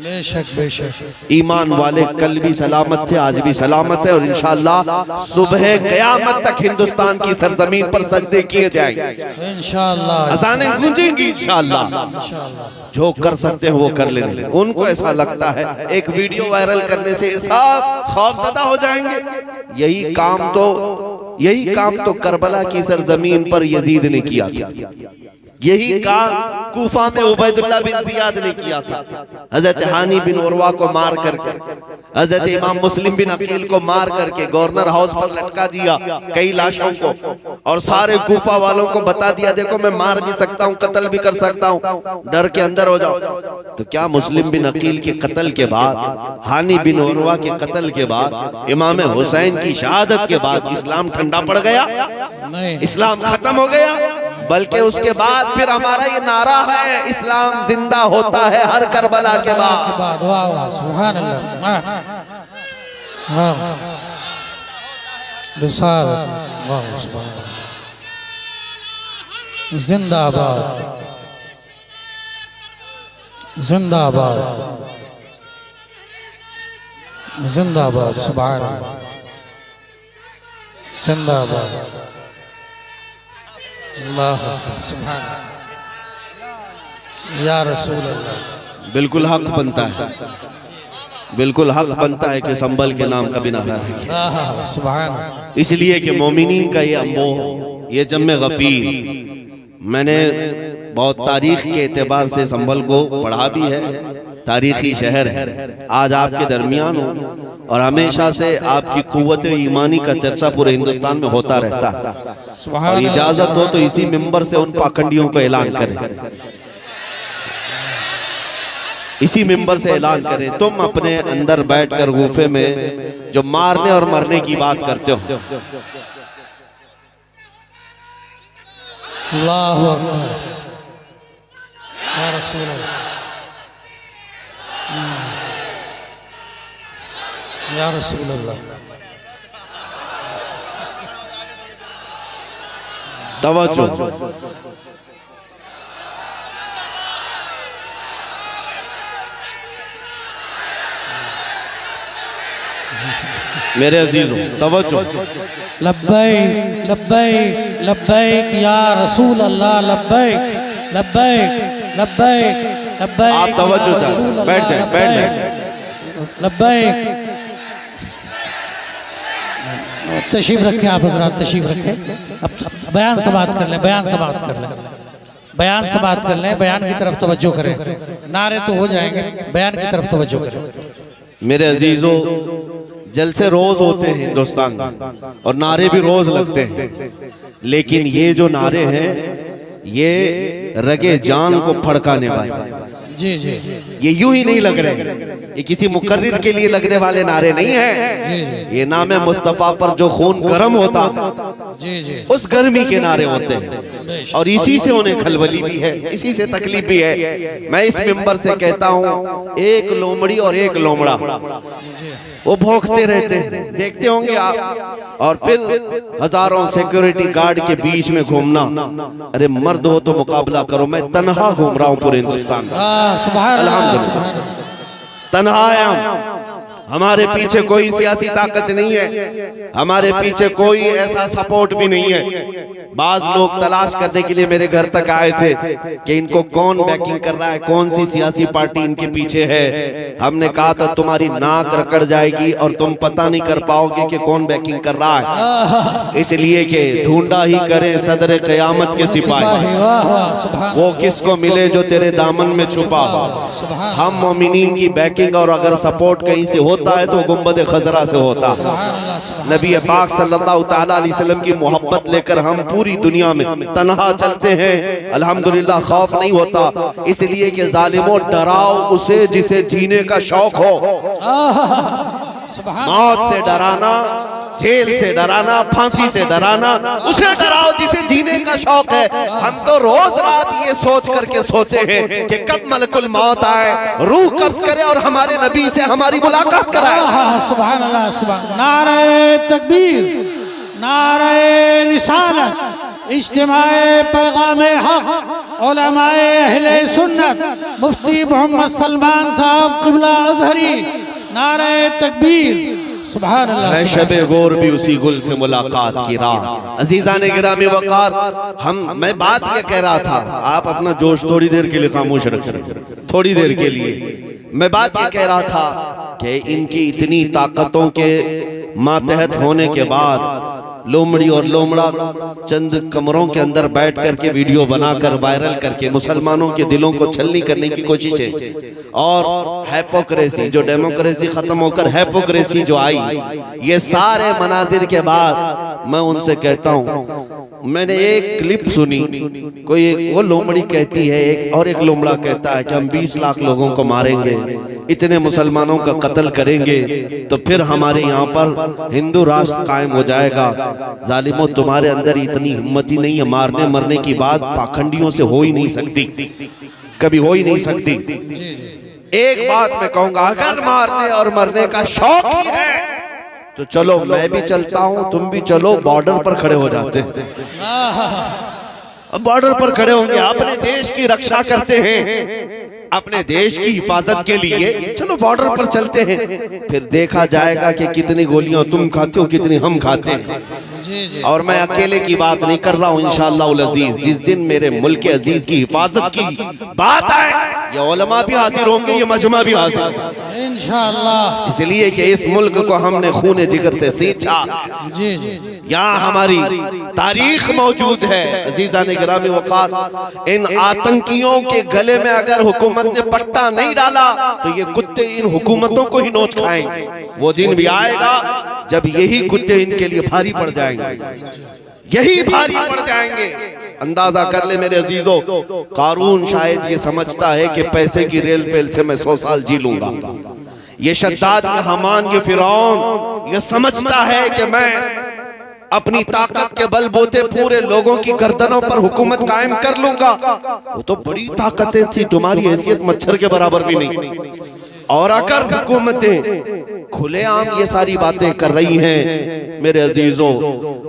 बेशक बेशक ईमान वाले कल भी सलामत थे, आज भी सलामत है, और इंशाअल्लाह सुबह क़यामत तक हिंदुस्तान की सरजमीन पर सजदे किए जाएंगे इंशाअल्लाह, अज़ानें गूंजेंगी इंशाअल्लाह। जो कर सकते हैं वो कर लेने। उनको ऐसा लगता है एक वीडियो वायरल करने से सब खौफज़दा हो जाएंगे। यही काम तो करबला की सरजमीन पर यजीद ने किया था। यही काम कूफा में उबैदुल्लाह बिन जियाद ने किया था। हजरत हानी बिन उरवा को मार करके, हजरत इमाम मुस्लिम बिन अकील को मार करके गवर्नर हाउस पर लटका दिया कई लाशों को, और सारे कूफा वालों को बता दिया देखो मैं मार भी सकता हूँ, कत्ल भी कर सकता हूँ, डर के अंदर हो जाओ। तो क्या मुस्लिम बिन अकील के कत्ल के बाद, हानी बिन उरवा के कत्ल के बाद, इमाम हुसैन की शहादत के बाद इस्लाम ठंडा पड़ गया? नहीं, इस्लाम खत्म हो गया। बल्कि उसके बाद फिर हमारा ये नारा है, इस्लाम जिंदा होता है हर करबला के बाद। वाह वाह सुभान अल्लाह, वाह सुभान, जिंदाबाद जिंदाबाद जिंदाबाद, सुभान अल्लाह, जिंदाबाद, अल्लाह सुभान या रसूल अल्लाह। बिल्कुल हक बनता है, बिल्कुल हक बनता है कि संभल के नाम का भी नारा लगे। सुभान, इसलिए कि मोमिनीन का ये अमोह, ये जम्मे गफीर, मैंने बहुत तारीख के एतबार से संभल को पढ़ा भी है, तारीखी शहर है। आज आपके दरमियान हो और हमेशा से आपकी कुव्वत ईमानी का चर्चा पूरे हिंदुस्तान में होता रहता है, और इजाजत हो तो इसी मिंबर से उन पाखंडियों को ऐलान करें, इसी मिंबर से ऐलान करें। तुम अपने अंदर बैठकर गुफे में जो मारने और मरने की बात करते हो, अल्लाहु अकबर या रसूल अल्लाह, या रसूल अल्लाह, तवज्जो। मेरे अजीजों तवज्जो। लब्बैक लब्बैक लब्बैक या रसूल अल्लाह, लब्बैक लब्बैक लब्बैक लब्बैक, आप तवज्जो चाहे, बैठ जाए, बैठ जाए। लब्बैक, तशरीफ रखें आप हजरात, तशरीफ रखें। अब बयान से बात कर लें, बयान से बात कर लें, बयान से बात कर लें, बयान की तरफ तवज्जो करें। नारे तो हो जाएंगे, बयान की तरफ तवज्जो करें। मेरे अजीजों, जलसे रोज होते हैं हिंदुस्तान में और नारे भी रोज लगते हैं, लेकिन ये जो नारे हैं ये रगे जान को फड़काने वाले, जी जी, ये यूं ही नहीं लग रहे, ये किसी मुकर्रिर के लिए लगने वाले नारे नहीं हैं। ये नाम मुस्तफा पर जो खून गर्म होता, जी जी उस गर्मी के नारे होते हैं और इसी से उन्हें खलबली भी है, इसी से तकलीफ भी है। मैं इस मिंबर से कहता हूँ, एक लोमड़ी और एक लोमड़ा वो भौंकते रहते हैं, देखते होंगे आप, और फिर हजारों सिक्योरिटी गार्ड के बीच में घूमना। अरे मर्द हो तो मुकाबला करो, मैं तन्हा घूम रहा हूँ पूरे हिंदुस्तान में, अल्हम्दुलिल्लाह तन्हा आया। हमारे पीछे कोई सियासी ताकत नहीं है, हमारे पीछे कोई ऐसा सपोर्ट भी नहीं है। बाज लोग तलाश करने के लिए मेरे घर तक आए थे कि इनको कौन बैकिंग कर रहा है, कौन सी सियासी पार्टी इनके पीछे है। हमने कहा था तुम्हारी नाक रकड़ जाएगी और तुम पता नहीं कर पाओगे कि कौन बैकिंग कर रहा है, इसलिए कि ढूंढा ही करें सदर क़यामत के सिपाही, वो किसको मिले जो तेरे दामन में छुपा। हम मोमिनीन की बैकिंग और अगर सपोर्ट कहीं से होता है तो गुंबद खजरा से होता। नबी पाक सल्लल्लाहु तआला अलैहि वसल्लम की मोहब्बत लेकर हम पूरी दुनिया में तन्हा चलते हैं, अल्हम्दुलिल्लाह खौफ नहीं होता, इसलिए कि जालिमों डराओ उसे जिसे जीने का शौक हो। मौत से डराना, जेल से डराना, फांसी से डराना, उसे डराओ जिसे जीने का शौक है। हम तो रोज रात ये सोच करके सोते हैं कि कब मलकुल मौत आए, रूह कब्ज करे और हमारे नबी से हमारी मुलाकात कराए। सुभान अल्लाह, सुभान। नारे तकबीर, नारे रिसालत, इज्तिमाए पैगाम हक, उलमाए अहले सुन्नत, मुफ्ती मोहम्मद सलमान साहब क़िबला अज़हरी, नारे तकबीर, सुभान अल्लाह। शबे गोर भी उसी गुल से मुलाकात की रात। अजीज़ान गिरामी वक़ार, मैं बात ये कह रहा था, आप अपना जोश थोड़ी देर के लिए खामोश रखें, थोड़ी देर के लिए। मैं बात ये कह रहा था कि इनकी इतनी ताकतों के मातहत होने के बाद लोमड़ी और लोमड़ा चंद कमरों के अंदर बैठ करके वीडियो बनाकर वायरल करके मुसलमानों के दिलों को छलनी करने की कोशिश है। और हैपोक्रेसी, जो डेमोक्रेसी खत्म होकर हैपोक्रेसी जो आई, ये सारे मनाजिर के बाद मैं उनसे कहता हूँ, मैंने एक क्लिप सुनी, कोई वो लोमड़ी कहती है एक, और एक लोमड़ा कहता है कि हम 20 लाख लोगों को मारेंगे, इतने मुसलमानों का कत्ल करेंगे तो फिर हमारे यहाँ पर हिंदू राष्ट्र कायम हो जाएगा। जालिमों, तुम्हारे अंदर इतनी हिम्मत ही नहीं है, मारने मरने की बात पाखंडियों से हो ही नहीं सकती, कभी हो ही नहीं सकती। एक बात मैं कहूंगा, अगर मारने और मरने का शौक ही है तो चलो मैं भी चलता हूं, तुम भी चलो, बॉर्डर पर खड़े हो जाते। अब बॉर्डर पर खड़े होंगे, अपने देश की रक्षा करते हैं, अपने देश की हिफाजत के लिए चलो बॉर्डर पर चलते हैं, फिर देखा जाएगा कि कितनी गोलियां तुम खाते हो, कितनी हम खाते हैं। और मैं अकेले की बात नहीं कर रहा हूँ, इंशाअल्लाह अजीज, जिस दिन मेरे मुल्क के अजीज की हिफाजत की बात आए, ये उलमा भी हाजिर होंगे, ये मजमा भी हाजिर इंशाअल्लाह। इसलिए कि इस मुल्क को हमने खूने जिगर से सींचा, यहाँ हमारी तारीख मौजूद है। अजीज़ान गिरामी वक़ार, इन आतंकियों के गले में अगर हुकूमत ने पट्टा नहीं डाला तो ये कुत्ते इन हुकूमतों को ही नोच खाएंगे। वो दिन भी आएगा जब यही कुत्ते इनके लिए भारी पड़ जाएंगे, यही भारी पड़ जाएंगे। अंदाजा कर ले मेरे अजीजों, कारून शायद ये समझता है कि पैसे की रेल पेल से मैं 100 साल जी लूंगा। ये शद्दाद, ये हमान, ये फिरौन ये समझता है कि मैं अपनी ताकत के बलबूते पूरे लोगों की गर्दनों पर हुकूमत कायम कर लूंगा। वो तो बड़ी ताकतें थी, तुम्हारी हैसियत मच्छर के बराबर भी नहीं। और अगर हुकूमतें खुलेआम ये सारी बातें कर रही हैं, मेरे अजीजों,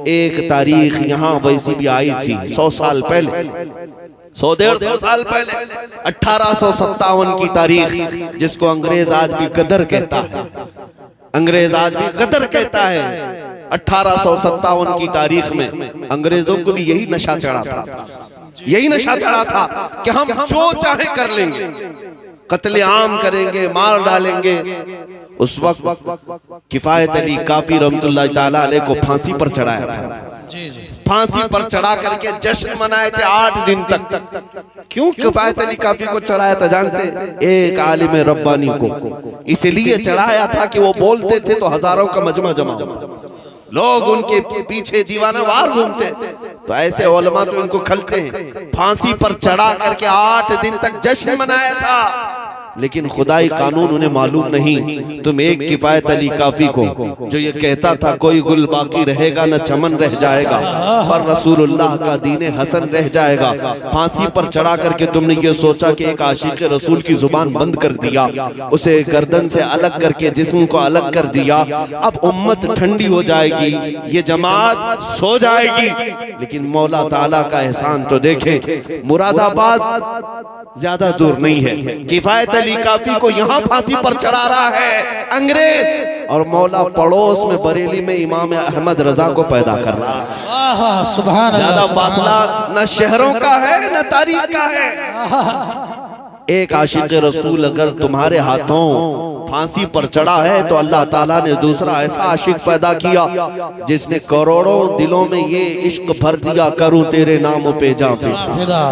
एक तारीख यहाँ वैसी भी आई थी 100 साल पहले, 100-150 साल पहले, 1857 की तारीख, जिसको अंग्रेज आज भी गदर कहता है, अंग्रेज आज भी गदर कहता है। 1857 की तारीख में अंग्रेजों को भी यही नशा चढ़ा था, यही नशा चढ़ा था कि हम जो चाहे कर लेंगे, कत्लेआम करेंगे, मार डालेंगे। उस वक्त किफायत अली काफी रहमतुल्लाह ताला अलैह को फांसी पर चढ़ाया था, फांसी पर चढ़ा करके जश्न मनाए थे 8 दिन तक। क्यों किफायत अली काफी को चढ़ाया था जानते? एक आलिम रब्बानी को इसलिए चढ़ाया था कि वो बोलते थे तो हजारों का मजमा जमा होता, लोग उनके पीछे दीवाना वार घूमते, तो ऐसे उलमा तो उनको खलते हैं। फांसी पर चढ़ा करके 8 दिन तक जश्न मनाया था। लेकिन खुदाई कानून उन्हें मालूम नहीं। तुम एक किफायत अली काफी को जो ये कहता था कोई गुल बाकी रहेगा न चमन रह जाएगा, पर रसूलुल्लाह का दीन हसन रह जाएगा, फांसी पर चढ़ा करके तुमने ये सोचा कि एक आशिक रसूल की जुबान बंद कर दिया, उसे गर्दन से अलग करके जिस्म को अलग कर दिया। अब उम्मत ठंडी हो जाएगी, ये जमात सो जाएगी। लेकिन मौला ताला का एहसान तो देखें, मुरादाबाद ज्यादा दूर नहीं है। किफायत अली काफी को यहाँ फांसी पर चढ़ा रहा है अंग्रेज, और मौला पड़ोस में बरेली में इमाम अहमद रजा को पैदा कर रहा है। सुभान अल्लाह, ज्यादा फासला न शहरों का है न तारीख का है। एक आशिक रसूल अगर तुम्हारे हाथों फांसी पर चढ़ा है तो अल्लाह ताला ने दूसरा ऐसा आशिक पैदा किया जिसने करोड़ों दिलों में ये इश्क भर दिया, करूं तेरे नाम पे जां फिदा,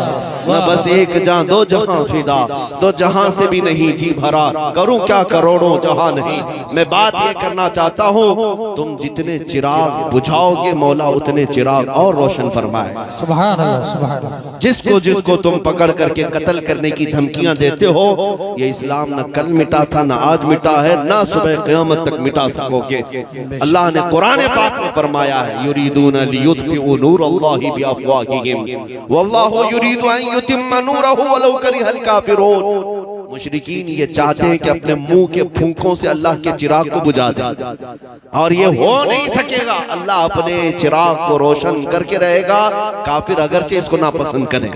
न बस एक जां दो जहां फिदा, दो जहां से भी नहीं जी भरा, करूं क्या करोड़ों जहां नहीं। मैं बात ये करना चाहता हूँ, तुम जितने चिराग बुझाओगे मौला उतने चिराग और रोशन फरमाए। सुभान अल्लाह, सुभान अल्लाह। जिसको जिसको तुम पकड़ करके कत्ल करने की धमकियां देते हो, ये इस्लाम न कल मिटा था न आज मिटा है, ना सुबह क़यामत तक मिटा सकोगे। अल्लाह ने कुरान पाक में फरमाया है, युरीदूना लियुत्फिउ नूरल्लाहि बिअफ़वाहिहिम वल्लाहु युरीदु अन युतिम्मा नूरहु वलौ करिहल काफिरून। मुशरिकीन ये चाहते हैं कि अपने मुंह के फूंकों से अल्लाह के चिराग को बुझा दे, और ये हो नहीं सकेगा। अल्लाह अपने चिराग को रोशन करके रहेगा, काफिर अगरचे इसको नापसंद करें,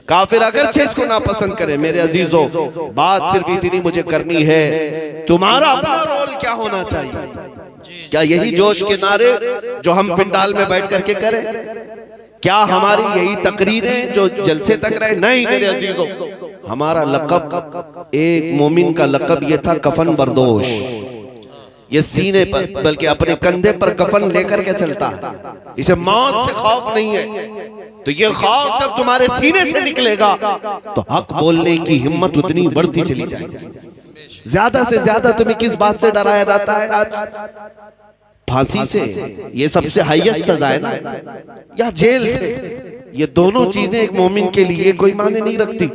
काफिर अगरचे इसको नापसंद करें। मेरे अजीजों, बात सिर्फ इतनी मुझे करनी है, तुम्हारा अपना रोल क्या होना चाहिए? क्या यही जोश के नारे जो हम पिंडाल में बैठ करके करें? क्या हमारी यही तकरीरें जो जलसे तक रहे? नहीं मेरे अजीजों, हमारा लक़ब, एक मोमिन का लक़ब ये था कफन बरदोश। ये सीने पर बल्कि अपने कंधे पर कफन लेकर के चलता है, इसे मौत से खौफ नहीं है। तो ये खौफ जब तुम्हारे सीने से निकलेगा तो हक बोलने की हिम्मत उतनी बढ़ती चली जाएगी। ज्यादा से ज्यादा तुम्हें किस बात से डराया जाता है आज? फांसी से, ये सबसे हाईएस्ट सजा है ना, या जेल से। ये दोनों चीजें एक मोमिन के लिए कोई माने नहीं रखती।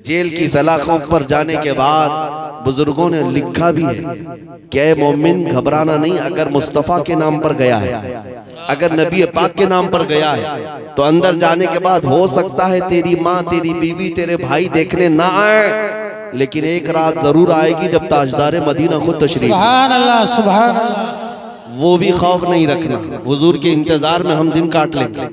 जेल की सलाखों पर जाने के बाद बुजुर्गों ने लिखा भी है कि मोमिन घबराना नहीं, अगर मुस्तफा के नाम पर गया है, अगर नबी पाक के नाम पर गया है, तो अंदर जाने के बाद हो सकता है तेरी माँ, तेरी बीवी, तेरे भाई देखने ना आए, लेकिन एक रात जरूर आएगी जब ताजदार मदीना खुद तशरीफ। सुभान अल्लाह, सुभान अल्लाह। वो भी खौफ नहीं रखना। हुजूर के इंतजार में हम दिन काट लेंगे,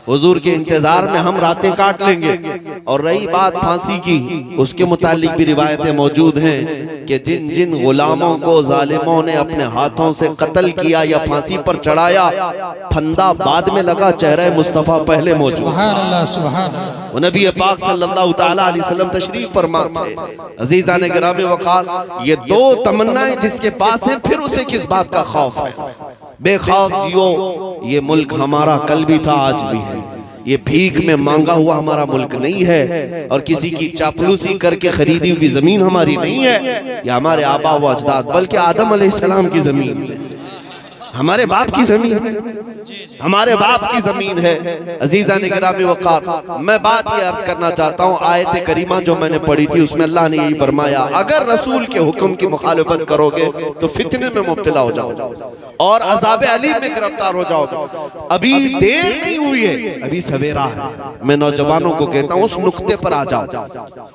हुजूर के इंतजार में हम रातें काट लेंगे। और रही बात फांसी की, उसके मुतालिक भी रिवायतें मौजूद हैं कि जिन जिन गुलामों को जालिमों ने अपने हाथों से कत्ल किया या फांसी पर चढ़ाया, फंदा बाद में लगा, चेहरे मुस्तफा पहले मौजूद। सुभान अल्लाह, सुभान अल्लाह। वो नबी पाक सल्लल्लाहु तआला अलैहि वसल्लम तशरीफ फरमा थे। अजीजान गिरामी वक़ार, ये दो तमन्नाएं जिसके पास हैं, फिर उसे किस बात का खौफ है? बेखौफ जियो। ये मुल्क हमारा कल भी था, आज भी है। ये भीख में मांगा हुआ हमारा मुल्क नहीं है, और किसी की चापलूसी करके खरीदी हुई जमीन हमारी नहीं है। ये हमारे आबा व अजदाद, बल्कि आदम अलैहिस्सलाम की जमीन है, हमारे बाप की जमीन है, हमारे बाप की जमीन है। अजीज़ान गिरामी वक़ार, मैं बात ये अर्ज करना चाहता हूँ, आयत करीमा जो मैंने पढ़ी थी उसमें अल्लाह ने यही फरमाया, अगर रसूल के हुक्म की मुखालिफत करोगे तो फितने में मुब्तला हो जाओगे और अज़ाब अलीम में गिरफ्तार हो जाओगे। अभी देर नहीं हुई है, अभी सवेरा है। मैं नौजवानों को कहता हूँ, उस नुक्ते पर आ जाओ,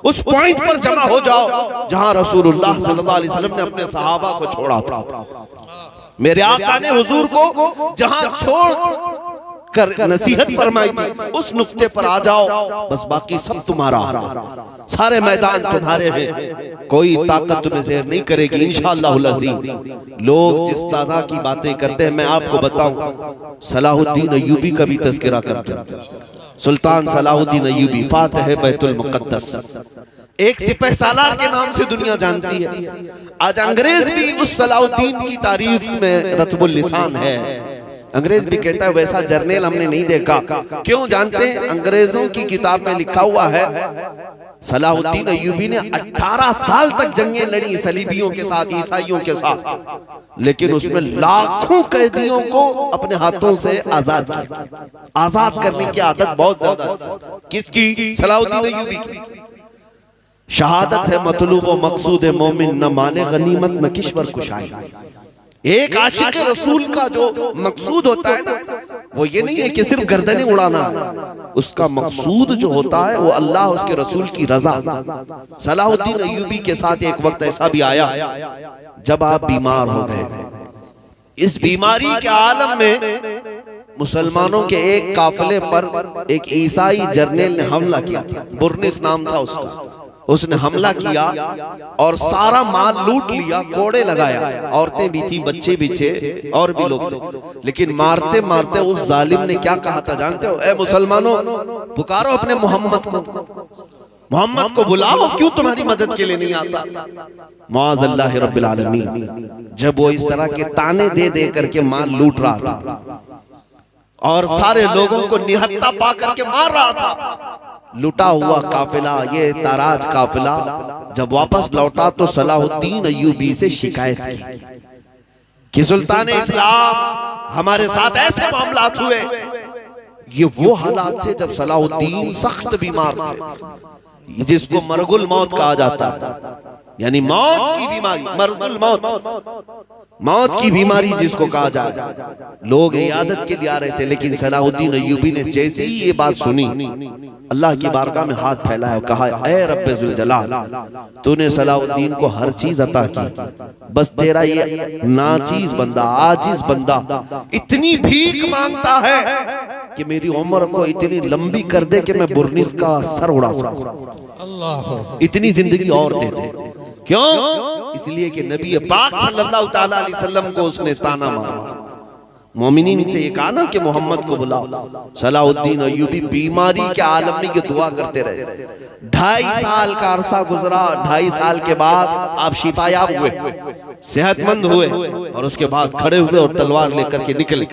उस पॉइंट पर जमा हो जाओ जहां रसूलुल्लाह सल्लल्लाहु अलैहि वसल्लम ने अपने सहाबा को छोड़ा था। मेरे आका ने हुजूर को जहां छोड़ कर नसीहत फरमाई थी, उस नुक्ते पर आ जाओ, बस बाकी सब तुम्हारा, सारे मैदान तुम्हारे हैं, कोई ताकत तुम्हें ज़ेर नहीं करेगी इंशाअल्लाहुल अज़ीज़। लोग जिस तरह की बातें करते हैं, मैं आपको बताऊं, सलाहुद्दीन अय्यूबी का भी तज़किरा करते हैं। सुल्तान सलाहुद्दीन अय्यूबी, फातिह बैतुल मुक़द्दस, एक सिपह सालार के नाम से दुनिया जानती है। आज अंग्रेज भी उस सलाहुद्दीन की तारीफ में रत्बुल लिसान है। अंग्रेज भी कहता है वैसा जर्नल हमने नहीं देखा। क्यों जानते हैं? अंग्रेजों की किताब में लिखा हुआ है, सलाहुद्दीन अय्यूबी ने 18 साल तक जंगें लड़ी सलीबियों के साथ, ईसाइयों के साथ, लेकिन उसमें लाखों कैदियों को अपने हाथों से आजाद किया। आजाद करने की आदत बहुत ज्यादा। किसकी? सलाहुद्दीन अय्यूबी की। शहादत है मतलूब व मकसूद मोमिन, न माले गनीमत न किश्वर कुशाई। एक आशिक रसूल का जो मकसूद होता है ना, वो ये नहीं है कि सिर्फ गर्दनें उड़ाना है, उसका मकसूद जो होता है वो अल्लाह उसके रसूल की रजा। सलाहुद्दीन अय्यूबी के साथ एक वक्त ऐसा भी आया जब आप बीमार हो गए। इस बीमारी के आलम में मुसलमानों के एक काफिले पर एक ईसाई जर्नल ने हमला किया था, बुरनिस नाम था उसका। उसने हमला किया और सारा माल लूट लिया, कोड़े लगाया, औरतें भी थी, बच्चे भी थे और भी लोग थे। लेकिन मारते मारते उस जालिम ने क्या कहा था जानते हो? ए मुसलमानों, पुकारो अपने मोहम्मद को बुलाओ, क्यों तुम्हारी मदद के लिए नहीं आता? मुआज़ल्लाह रब्बिल आलमीन। जब वो इस तरह के ताने दे दे करके माल लूट रहा था और सारे लोगों को निहत्ता पा करके मार रहा था, लुटा हुआ काफिला, ये ताराज काफिला जब वापस लौटा तो सलाहुद्दीन अय्यूबी से शिकायत की कि सुल्तान इस्लाम हमारे साथ ऐसे मामलात हुए। ये वो हालात थे जब सलाहुद्दीन सख्त बीमार थे, जिसको मरगुल मौत कहा जाता है, यानी मौत की बीमारी, मरगुल मौत की बीमारी जिसको कहा जाए। लोग इयादत के लिए आ रहे थे, लेकिन सलाहुद्दीन अय्यूबी ने जैसे ही ये बात सुनी, अल्लाह की बारगाह में हाथ फैलाया और कहा, ऐ रब्बे जुल जलाल, तूने सलाहुद्दीन को हर चीज अता की, बस तेरा ये नाचीज बंदा, आजिज बंदा इतनी भीख मांगता है कि मेरी उम्र को इतनी लंबी कर दे कि मैं बुरनिस का सर उड़ा सकूं, इतनी जिंदगी और दे दे। क्यों? इसलिए कि नबी पाक सल्लल्लाहु ताला अलैहि वसल्लम को उसने ताना मारा। मोमिनीन से ये कहा ना कि मोहम्मद को बुलाओ। सलाहुद्दीन अय्यूबी बीमारी के आलम में दुआ करते रहे। 2.5 साल का अरसा गुजरा। 2.5 साल के बाद आप शिफायाब हुए, सेहतमंद हुए और उसके बाद खड़े हुए और तलवार लेकर के निकले।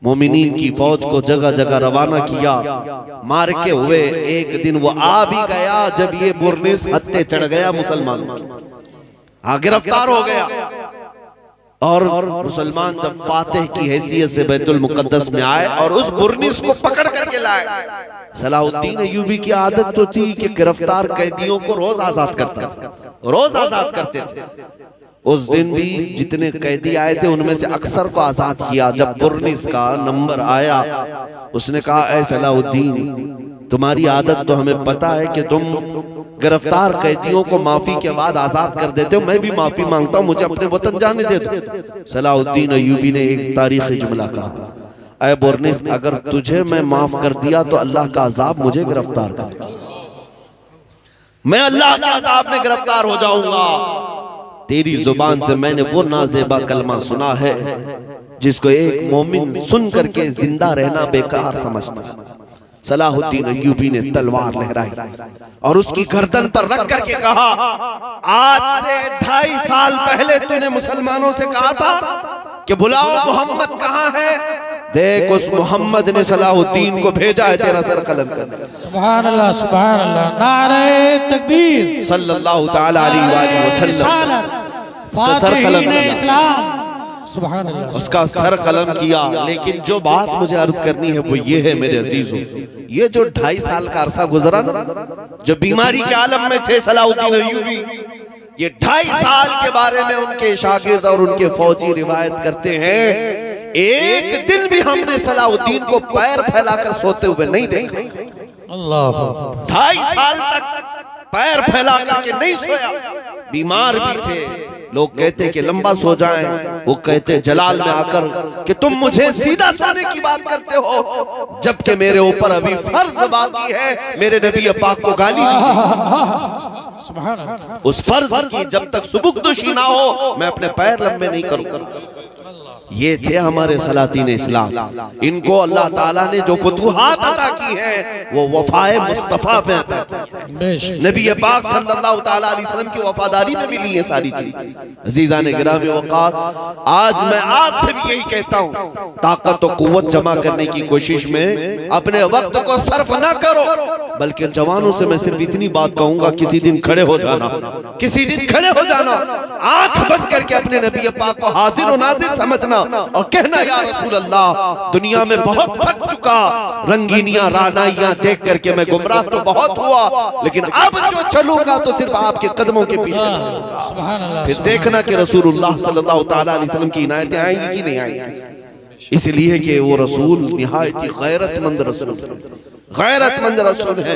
मोमिनीन की फौज को जगह जगह रवाना किया, मार के हुए। एक दिन वो आ भी गया जब ये बुरनिस हत्ते चढ़ गया मुसलमानों की, गिरफ्तार हो गया। और मुसलमान जब फातिह की हैसियत से बैतुल मुकद्दस में आए और उस बुरनिस को पकड़ करके लाए। सलाहुद्दीन अय्यूबी की आदत तो थी कि गिरफ्तार कैदियों को रोज आजाद करता था, रोज आजाद करते थे। उस दिन भी जितने कैदी आए थे उनमें से अक्सर को आजाद किया। जब बुरनिस का नंबर आया, उसने कहा, ऐ सलाहुद्दीन, तुम्हारी आदत तो हमें पता है कि तुम गिरफ्तार कैदियों को माफी के बाद आजाद कर देते हो, मैं भी माफी मांगता हूं, मुझे अपने वतन जाने दे दो। सलाहुद्दीन अय्यूबी ने एक तारीखी जुमला कहा, ऐ बुरनिस, अगर तुझे मैं माफ कर दिया तो अल्लाह का अजाब मुझे गिरफ्तार कर, मैं अल्लाह के अजाब में गिरफ्तार हो जाऊंगा। तेरी जुबान से मैंने वो नाजेबा कलमा सुना है जिसको एक मोमिन सुन करके जिंदा रहना बेकार समझता। सलाहुद्दीन अय्यूबी ने तलवार लहराई और उसकी गर्दन पर रख करके कहा, आज से 2.5 साल पहले तूने मुसलमानों से कहा था कि बुलाओ मोहम्मद कहाँ है। देख, उस मोहम्मद ने सलाहुद्दीन को भेजा है तेरा सर कलम करने। सुभान अल्लाह, सुभान अल्लाह, नारे तकबीर, सल्लल्लाहु ताला अलैहि वसल्लम, उसका सर कलम किया, सुभान अल्लाह, उसका सर कलम किया। लेकिन जो बात मुझे अर्ज करनी है वो ये है मेरे अजीजों, ये जो 2.5 साल का अरसा गुजरा ना, जो बीमारी के आलम में थे सलाहुद्दीन अय्यूबी, ये 2.5 साल के बारे में उनके शागिर्द और उनके फौजी रिवायत करते हैं, एक दिन भी हमने सलाहुद्दीन को पैर फैलाकर सोते हुए नहीं देखा। अल्लाह, 2.5 साल तक पैर फैला करके नहीं सोया। बीमार भी थे, लोग कहते कि लंबा सो जाएं, वो कहते जलाल में आकर कि तुम मुझे सीधा सोने की बात करते हो, जबकि मेरे ऊपर अभी फर्ज बाकी है मेरे नबी पाक को गाली दी। सुभान अल्लाह, उस फर्ज की जब तक सुबुकदोशी ना हो मैं अपने पैर लंबे नहीं करूंगा। ये थे हमारे सलातीन इस्लाम। इनको अल्लाह ताला ने जो फतूहात अता की है वो वफाए मुस्तफा पे अता की है। नबी पाक सल्लल्लाहु ताला अलैहि वसल्लम की वफादारी में मिली है सारी चीज। अजीजान गिरामी वक़ार, आज मैं आपसे भी यही कहता हूँ, ताकत और कुव्वत जमा करने की कोशिश में अपने वक्त को सर्फ ना करो, बल्कि जवानों से मैं सिर्फ इतनी बात कहूंगा, किसी दिन खड़े हो जाना, किसी दिन खड़े हो जाना, आंख बंद करके अपने नबी पाक को हाजिर और नाजिर समझना और कहना या रसूल अल्लाह दुनिया में बहुत थक चुका, रंगीनियां रानाइयां देख करके मैं गुमराह तो बहुत हुआ, लेकिन अब जो चलूंगा तो सिर्फ आपके कदमों के पीछे चलूंगा। सुभान अल्लाह, फिर देखना कि रसूलुल्लाह सल्लल्लाहु ताला अलैहि वसल्लम की इनायतें आएंगी कि नहीं आएंगी। इसलिए कि वो रसूल निहायत ही गैरतमंद रसूल है, गैरतमंद रसूल है।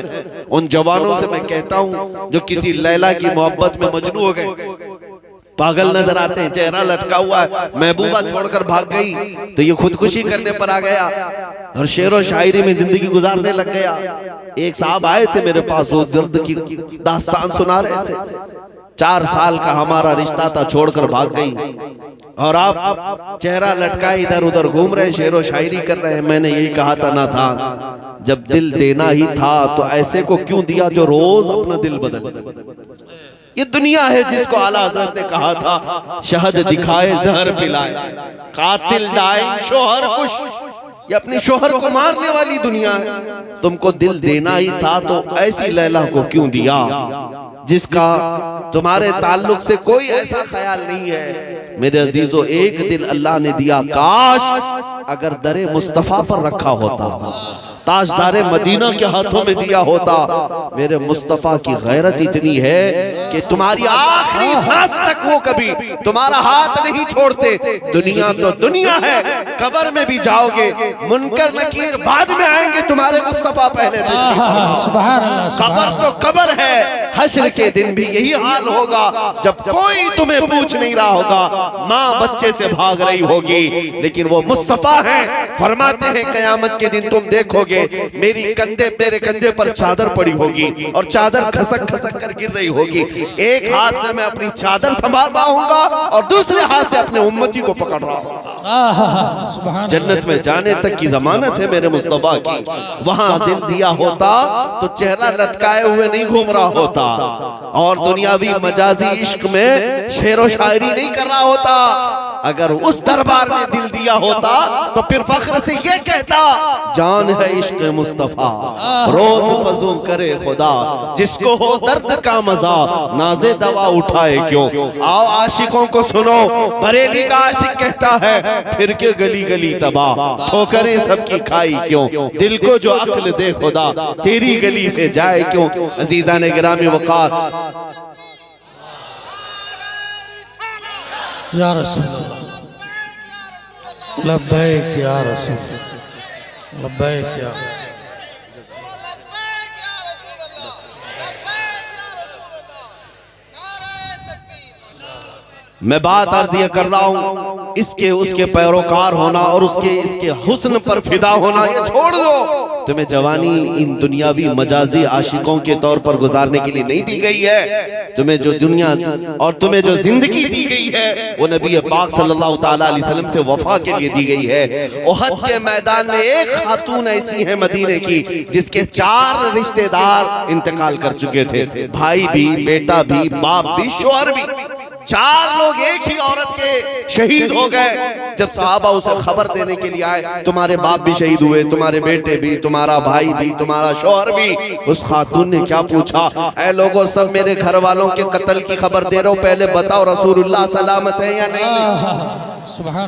उन जवानों से मैं कहता हूं जो किसी लैला की मोहब्बत में मजनू हो गए, पागल नजर आते हैं, चेहरा लटका हुआ है, महबूबा छोड़कर भाग गई तो ये खुदकुशी करने पर आ गया और शेर और शायरी में जिंदगी गुजारने लग गया। एक साहब आए थे मेरे पास, वो दर्द की दास्तान सुना रहे थे। 4 साल का हमारा रिश्ता था, छोड़कर भाग गई और आप चेहरा लटकाए इधर उधर घूम रहे, शेर और शायरी कर रहे हैं। मैंने यही कहा था ना था, जब दिल देना ही था तो ऐसे को क्यों दिया जो रोज अपना दिल बदल। ये दुनिया है जिसको आला हज़रत ने कहा था शहद दिखाए जहर पिलाए, कातिल डाइन शोहर कुश, ये अपने शोहर को मारने वाली दुनिया है। तुमको दिल देना ही था तो ऐसी लैला को क्यों दिया जिसका तुम्हारे ताल्लुक से कोई ऐसा ख्याल नहीं है। मेरे अजीजों, एक दिल अल्लाह ने दिया, काश अगर दरे मुस्तफा पर रखा होता, ताजदारे मदीना के हाथों में दिया होता। मेरे मुस्तफा की गैरत इतनी है कि तुम्हारी आखिरी सांस तक वो कभी तुम्हारा हाथ नहीं छोड़ते। दुनिया तो दुनिया है, कब्र में भी जाओगे, मुनकर नकीर बाद में आएंगे, तुम्हारे मुस्तफा पहले कब्र तो कब्र है। हश्र के दिन भी यही हाल होगा, जब कोई तुम्हें पूछ नहीं रहा होगा, माँ बच्चे से भाग रही होगी, लेकिन वो मुस्तफा है। फरमाते हैं कयामत के दिन तुम देखोगे मेरे कंधे पर चादर पड़ी होगी और चादर खसक खसक कर गिर रही होगी। एक हाथ से मैं अपनी चादर संभाल रहा हूँगा और दूसरे हाथ से अपने उम्मती को पकड़ रहा हूँ। जन्नत में जाने तक की जमानत है मेरे मुस्तफा की। वहां दिल दिया होता तो चेहरा लटकाए हुए नहीं घूम रहा होता और दुनियावी मजाजी इश्क में शेर व शायरी नहीं कर रहा होता। अगर उस दरबार में दिल दिया होता तो फिर फख्र से ये कहता, जान है इश्क मुस्तफा रोज फजू करे खुदा, जिसको हो दर्द का मजा नाजे दवा उठाए क्यों। आओ आशिकों को सुनो, बरेली का आशिक कहता है फिर के गली गली तबाह, ठोकरें सबकी खाई क्यों, दिल को जो अक्ल दे खुदा तेरी गली से जाए क्यों। अजीजा ने गिरामी वकार या रसूल अल्लाह, लब्बैक या रसूल, लब्बैक या मैं बात अर्ज ये कर रहा हूं, इसके उसके पैरोकार होना और उसके इसके हुस्न पर फिदा होना ये छोड़ दो। तुम्हें जवानी इन दुनियावी मजाजी आशिकों के तौर पर गुजारने के लिए नहीं दी गई है। तुम्हें जो दुनिया और तुम्हें जो जिंदगी दी गई है वो नबी पाक सल्लल्लाहु ताला अलैहि वसल्लम से वफा के लिए दी गई है। ओहद के मैदान में एक खातून ऐसी है मदीने की जिसके 4 रिश्तेदार इंतकाल कर चुके थे, भाई भी, बेटा भी, बाप भी, शौहर भी। 4 लोग एक ही औरत के शहीद हो गए। जब सहाबा उसे खबर देने के लिए आए, तुम्हारे बाप भी शहीद हुए, तुम्हारे बेटे भी, तुम्हारा भाई भी, तुम्हारा शौहर भी। उस खातून ने क्या पूछा, ऐ लोगों सब मेरे घर वालों के कत्ल की खबर दे रहे हो, पहले बताओ रसूलुल्लाह सलामत है या नहीं।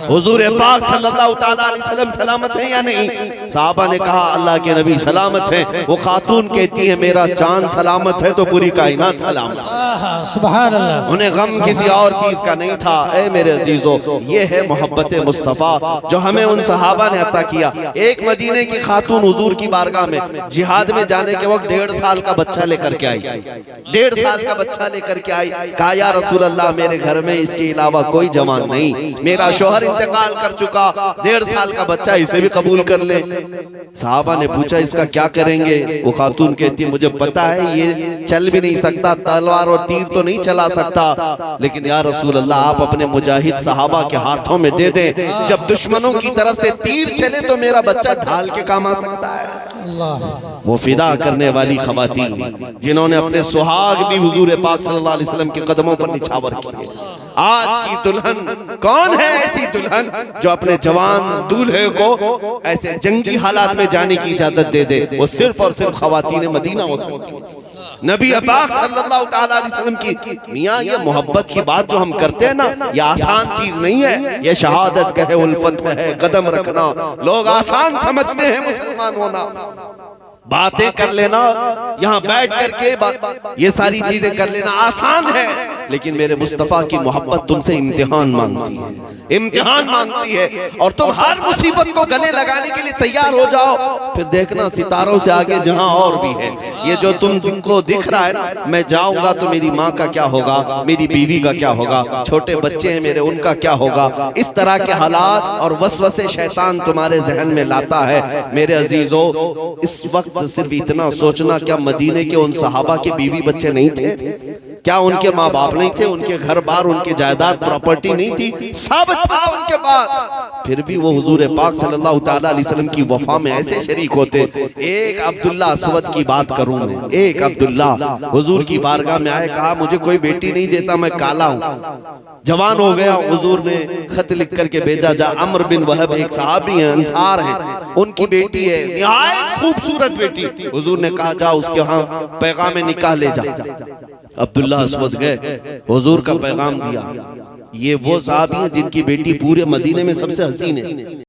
हुजूर पाक सल्लल्लाहु ताला अलैहि वसल्लम सलामत है या नहीं। साहबा ने कहा अल्लाह के नबी सलामत है। वो खातून कहती है मेरा चांद सलामत है तो पूरी कायनात सलामत है। सुभान अल्लाह। उन्हें गम किसी और चीज का नहीं था। ऐ मेरे अजीजों, ये है मोहब्बत मुस्तफा जो हमें उन सहाबा ने अता किया। एक मदीने की खातून हुजूर की बारगाह में जिहाद में जाने के वक्त 1.5 साल का बच्चा लेकर के आई, 1.5 साल का बच्चा लेकर के आई। कहा या रसूल अल्लाह मेरे घर में इसके अलावा कोई जवान नहीं, मेरा शौहर इंतकाल कर चुका, 1.5 साल का बच्चा, इसे भी कबूल कर ले। साहबा ने पूछा इसका क्या करेंगे। वो खातून कहती है मुझे पता है ये चल भी नहीं सकता, तलवार और तीर तो नहीं चला सकता, लेकिन या रसूल अल्लाह आप अपने मुजाहिद सहाबा के हाथों में दे दें, जब दुश्मनों की तरफ से तीर चले तो मेरा बच्चा ढाल के काम आ सकता है। वो फिदा करने वाली खवातीन जिन्होंने अपने सुहाग भी हुजूर पाक सल्लल्लाहु अलैहि वसल्लम के कदमों पर निछावर किए। आज की दुल्हन कौन है ऐसी दुल्हन जो अपने जवान दूल्हे को ऐसे जंगी हालात में जाने की इजाजत दे दे। वो सिर्फ और सिर्फ खवातीन मदीना हो सकती है। नबी पाक सल्लल्लाहु ताला अलैहि वसल्लम की मियाँ ये मोहब्बत की बात जो हम करते हैं ना, ये आसान चीज नहीं है। ये शहादत कहे, उल्फत है, कदम रखना लोग आसान समझते हैं मुसलमान होना। बातें कर लेना, यहाँ बैठ करके ये सारी चीजें कर लेना आसान है, लेकिन मेरे मुस्तफा की मोहब्बत तुमसे इम्तिहान मांगती है, इम्तिहान मांगती है। और तुम हर मुसीबत को गले लगाने के लिए तैयार हो जाओ, फिर देखना सितारों से आगे जहां और भी है। ये जो तुमको दिख रहा है ना, मैं जाऊंगा तो मेरी माँ का क्या होगा, मेरी बीवी का क्या होगा, छोटे बच्चे हैं मेरे उनका क्या होगा, इस तरह के हालात और वसवसे शैतान तुम्हारे जहन में लाता है। मेरे अजीजों, इस वक्त सिर्फ इतना सोचना, क्या मदीने के उन सहाबा के बीवी बच्चे नहीं थे? क्या उनके माँ बाप नहीं थे? उनके घर बार, उनके जायदाद प्रॉपर्टी नहीं थी? सब था उनके पास, फिर भी वो हुजूर पाक सल्लल्लाहु ताला अलैहि वसल्लम की वफा में ऐसे शरीक होते। एक अब्दुल्ला अस्वद की बात करूं मैं, एक अब्दुल्ला हुजूर की बारगाह में आए, कहा मुझे कोई बेटी नहीं देता, मैं काला हूं, जवान हो गया। हुजूर ने खत लिख करके भेजा, जा अम्र बिन वहब एक सहाबी हैं, अंसार हैं, उनकी बेटी है, निहायत खूबसूरत बेटी। हुजूर ने कहा जा उसके वहां पैगाम निकाह ले जा। अब्दुल्ला अस्वद गए, हुजूर का पैगाम दिया। ये वो साहबी हैं जिनकी बेटी पूरे मदीने में सबसे हसीन है।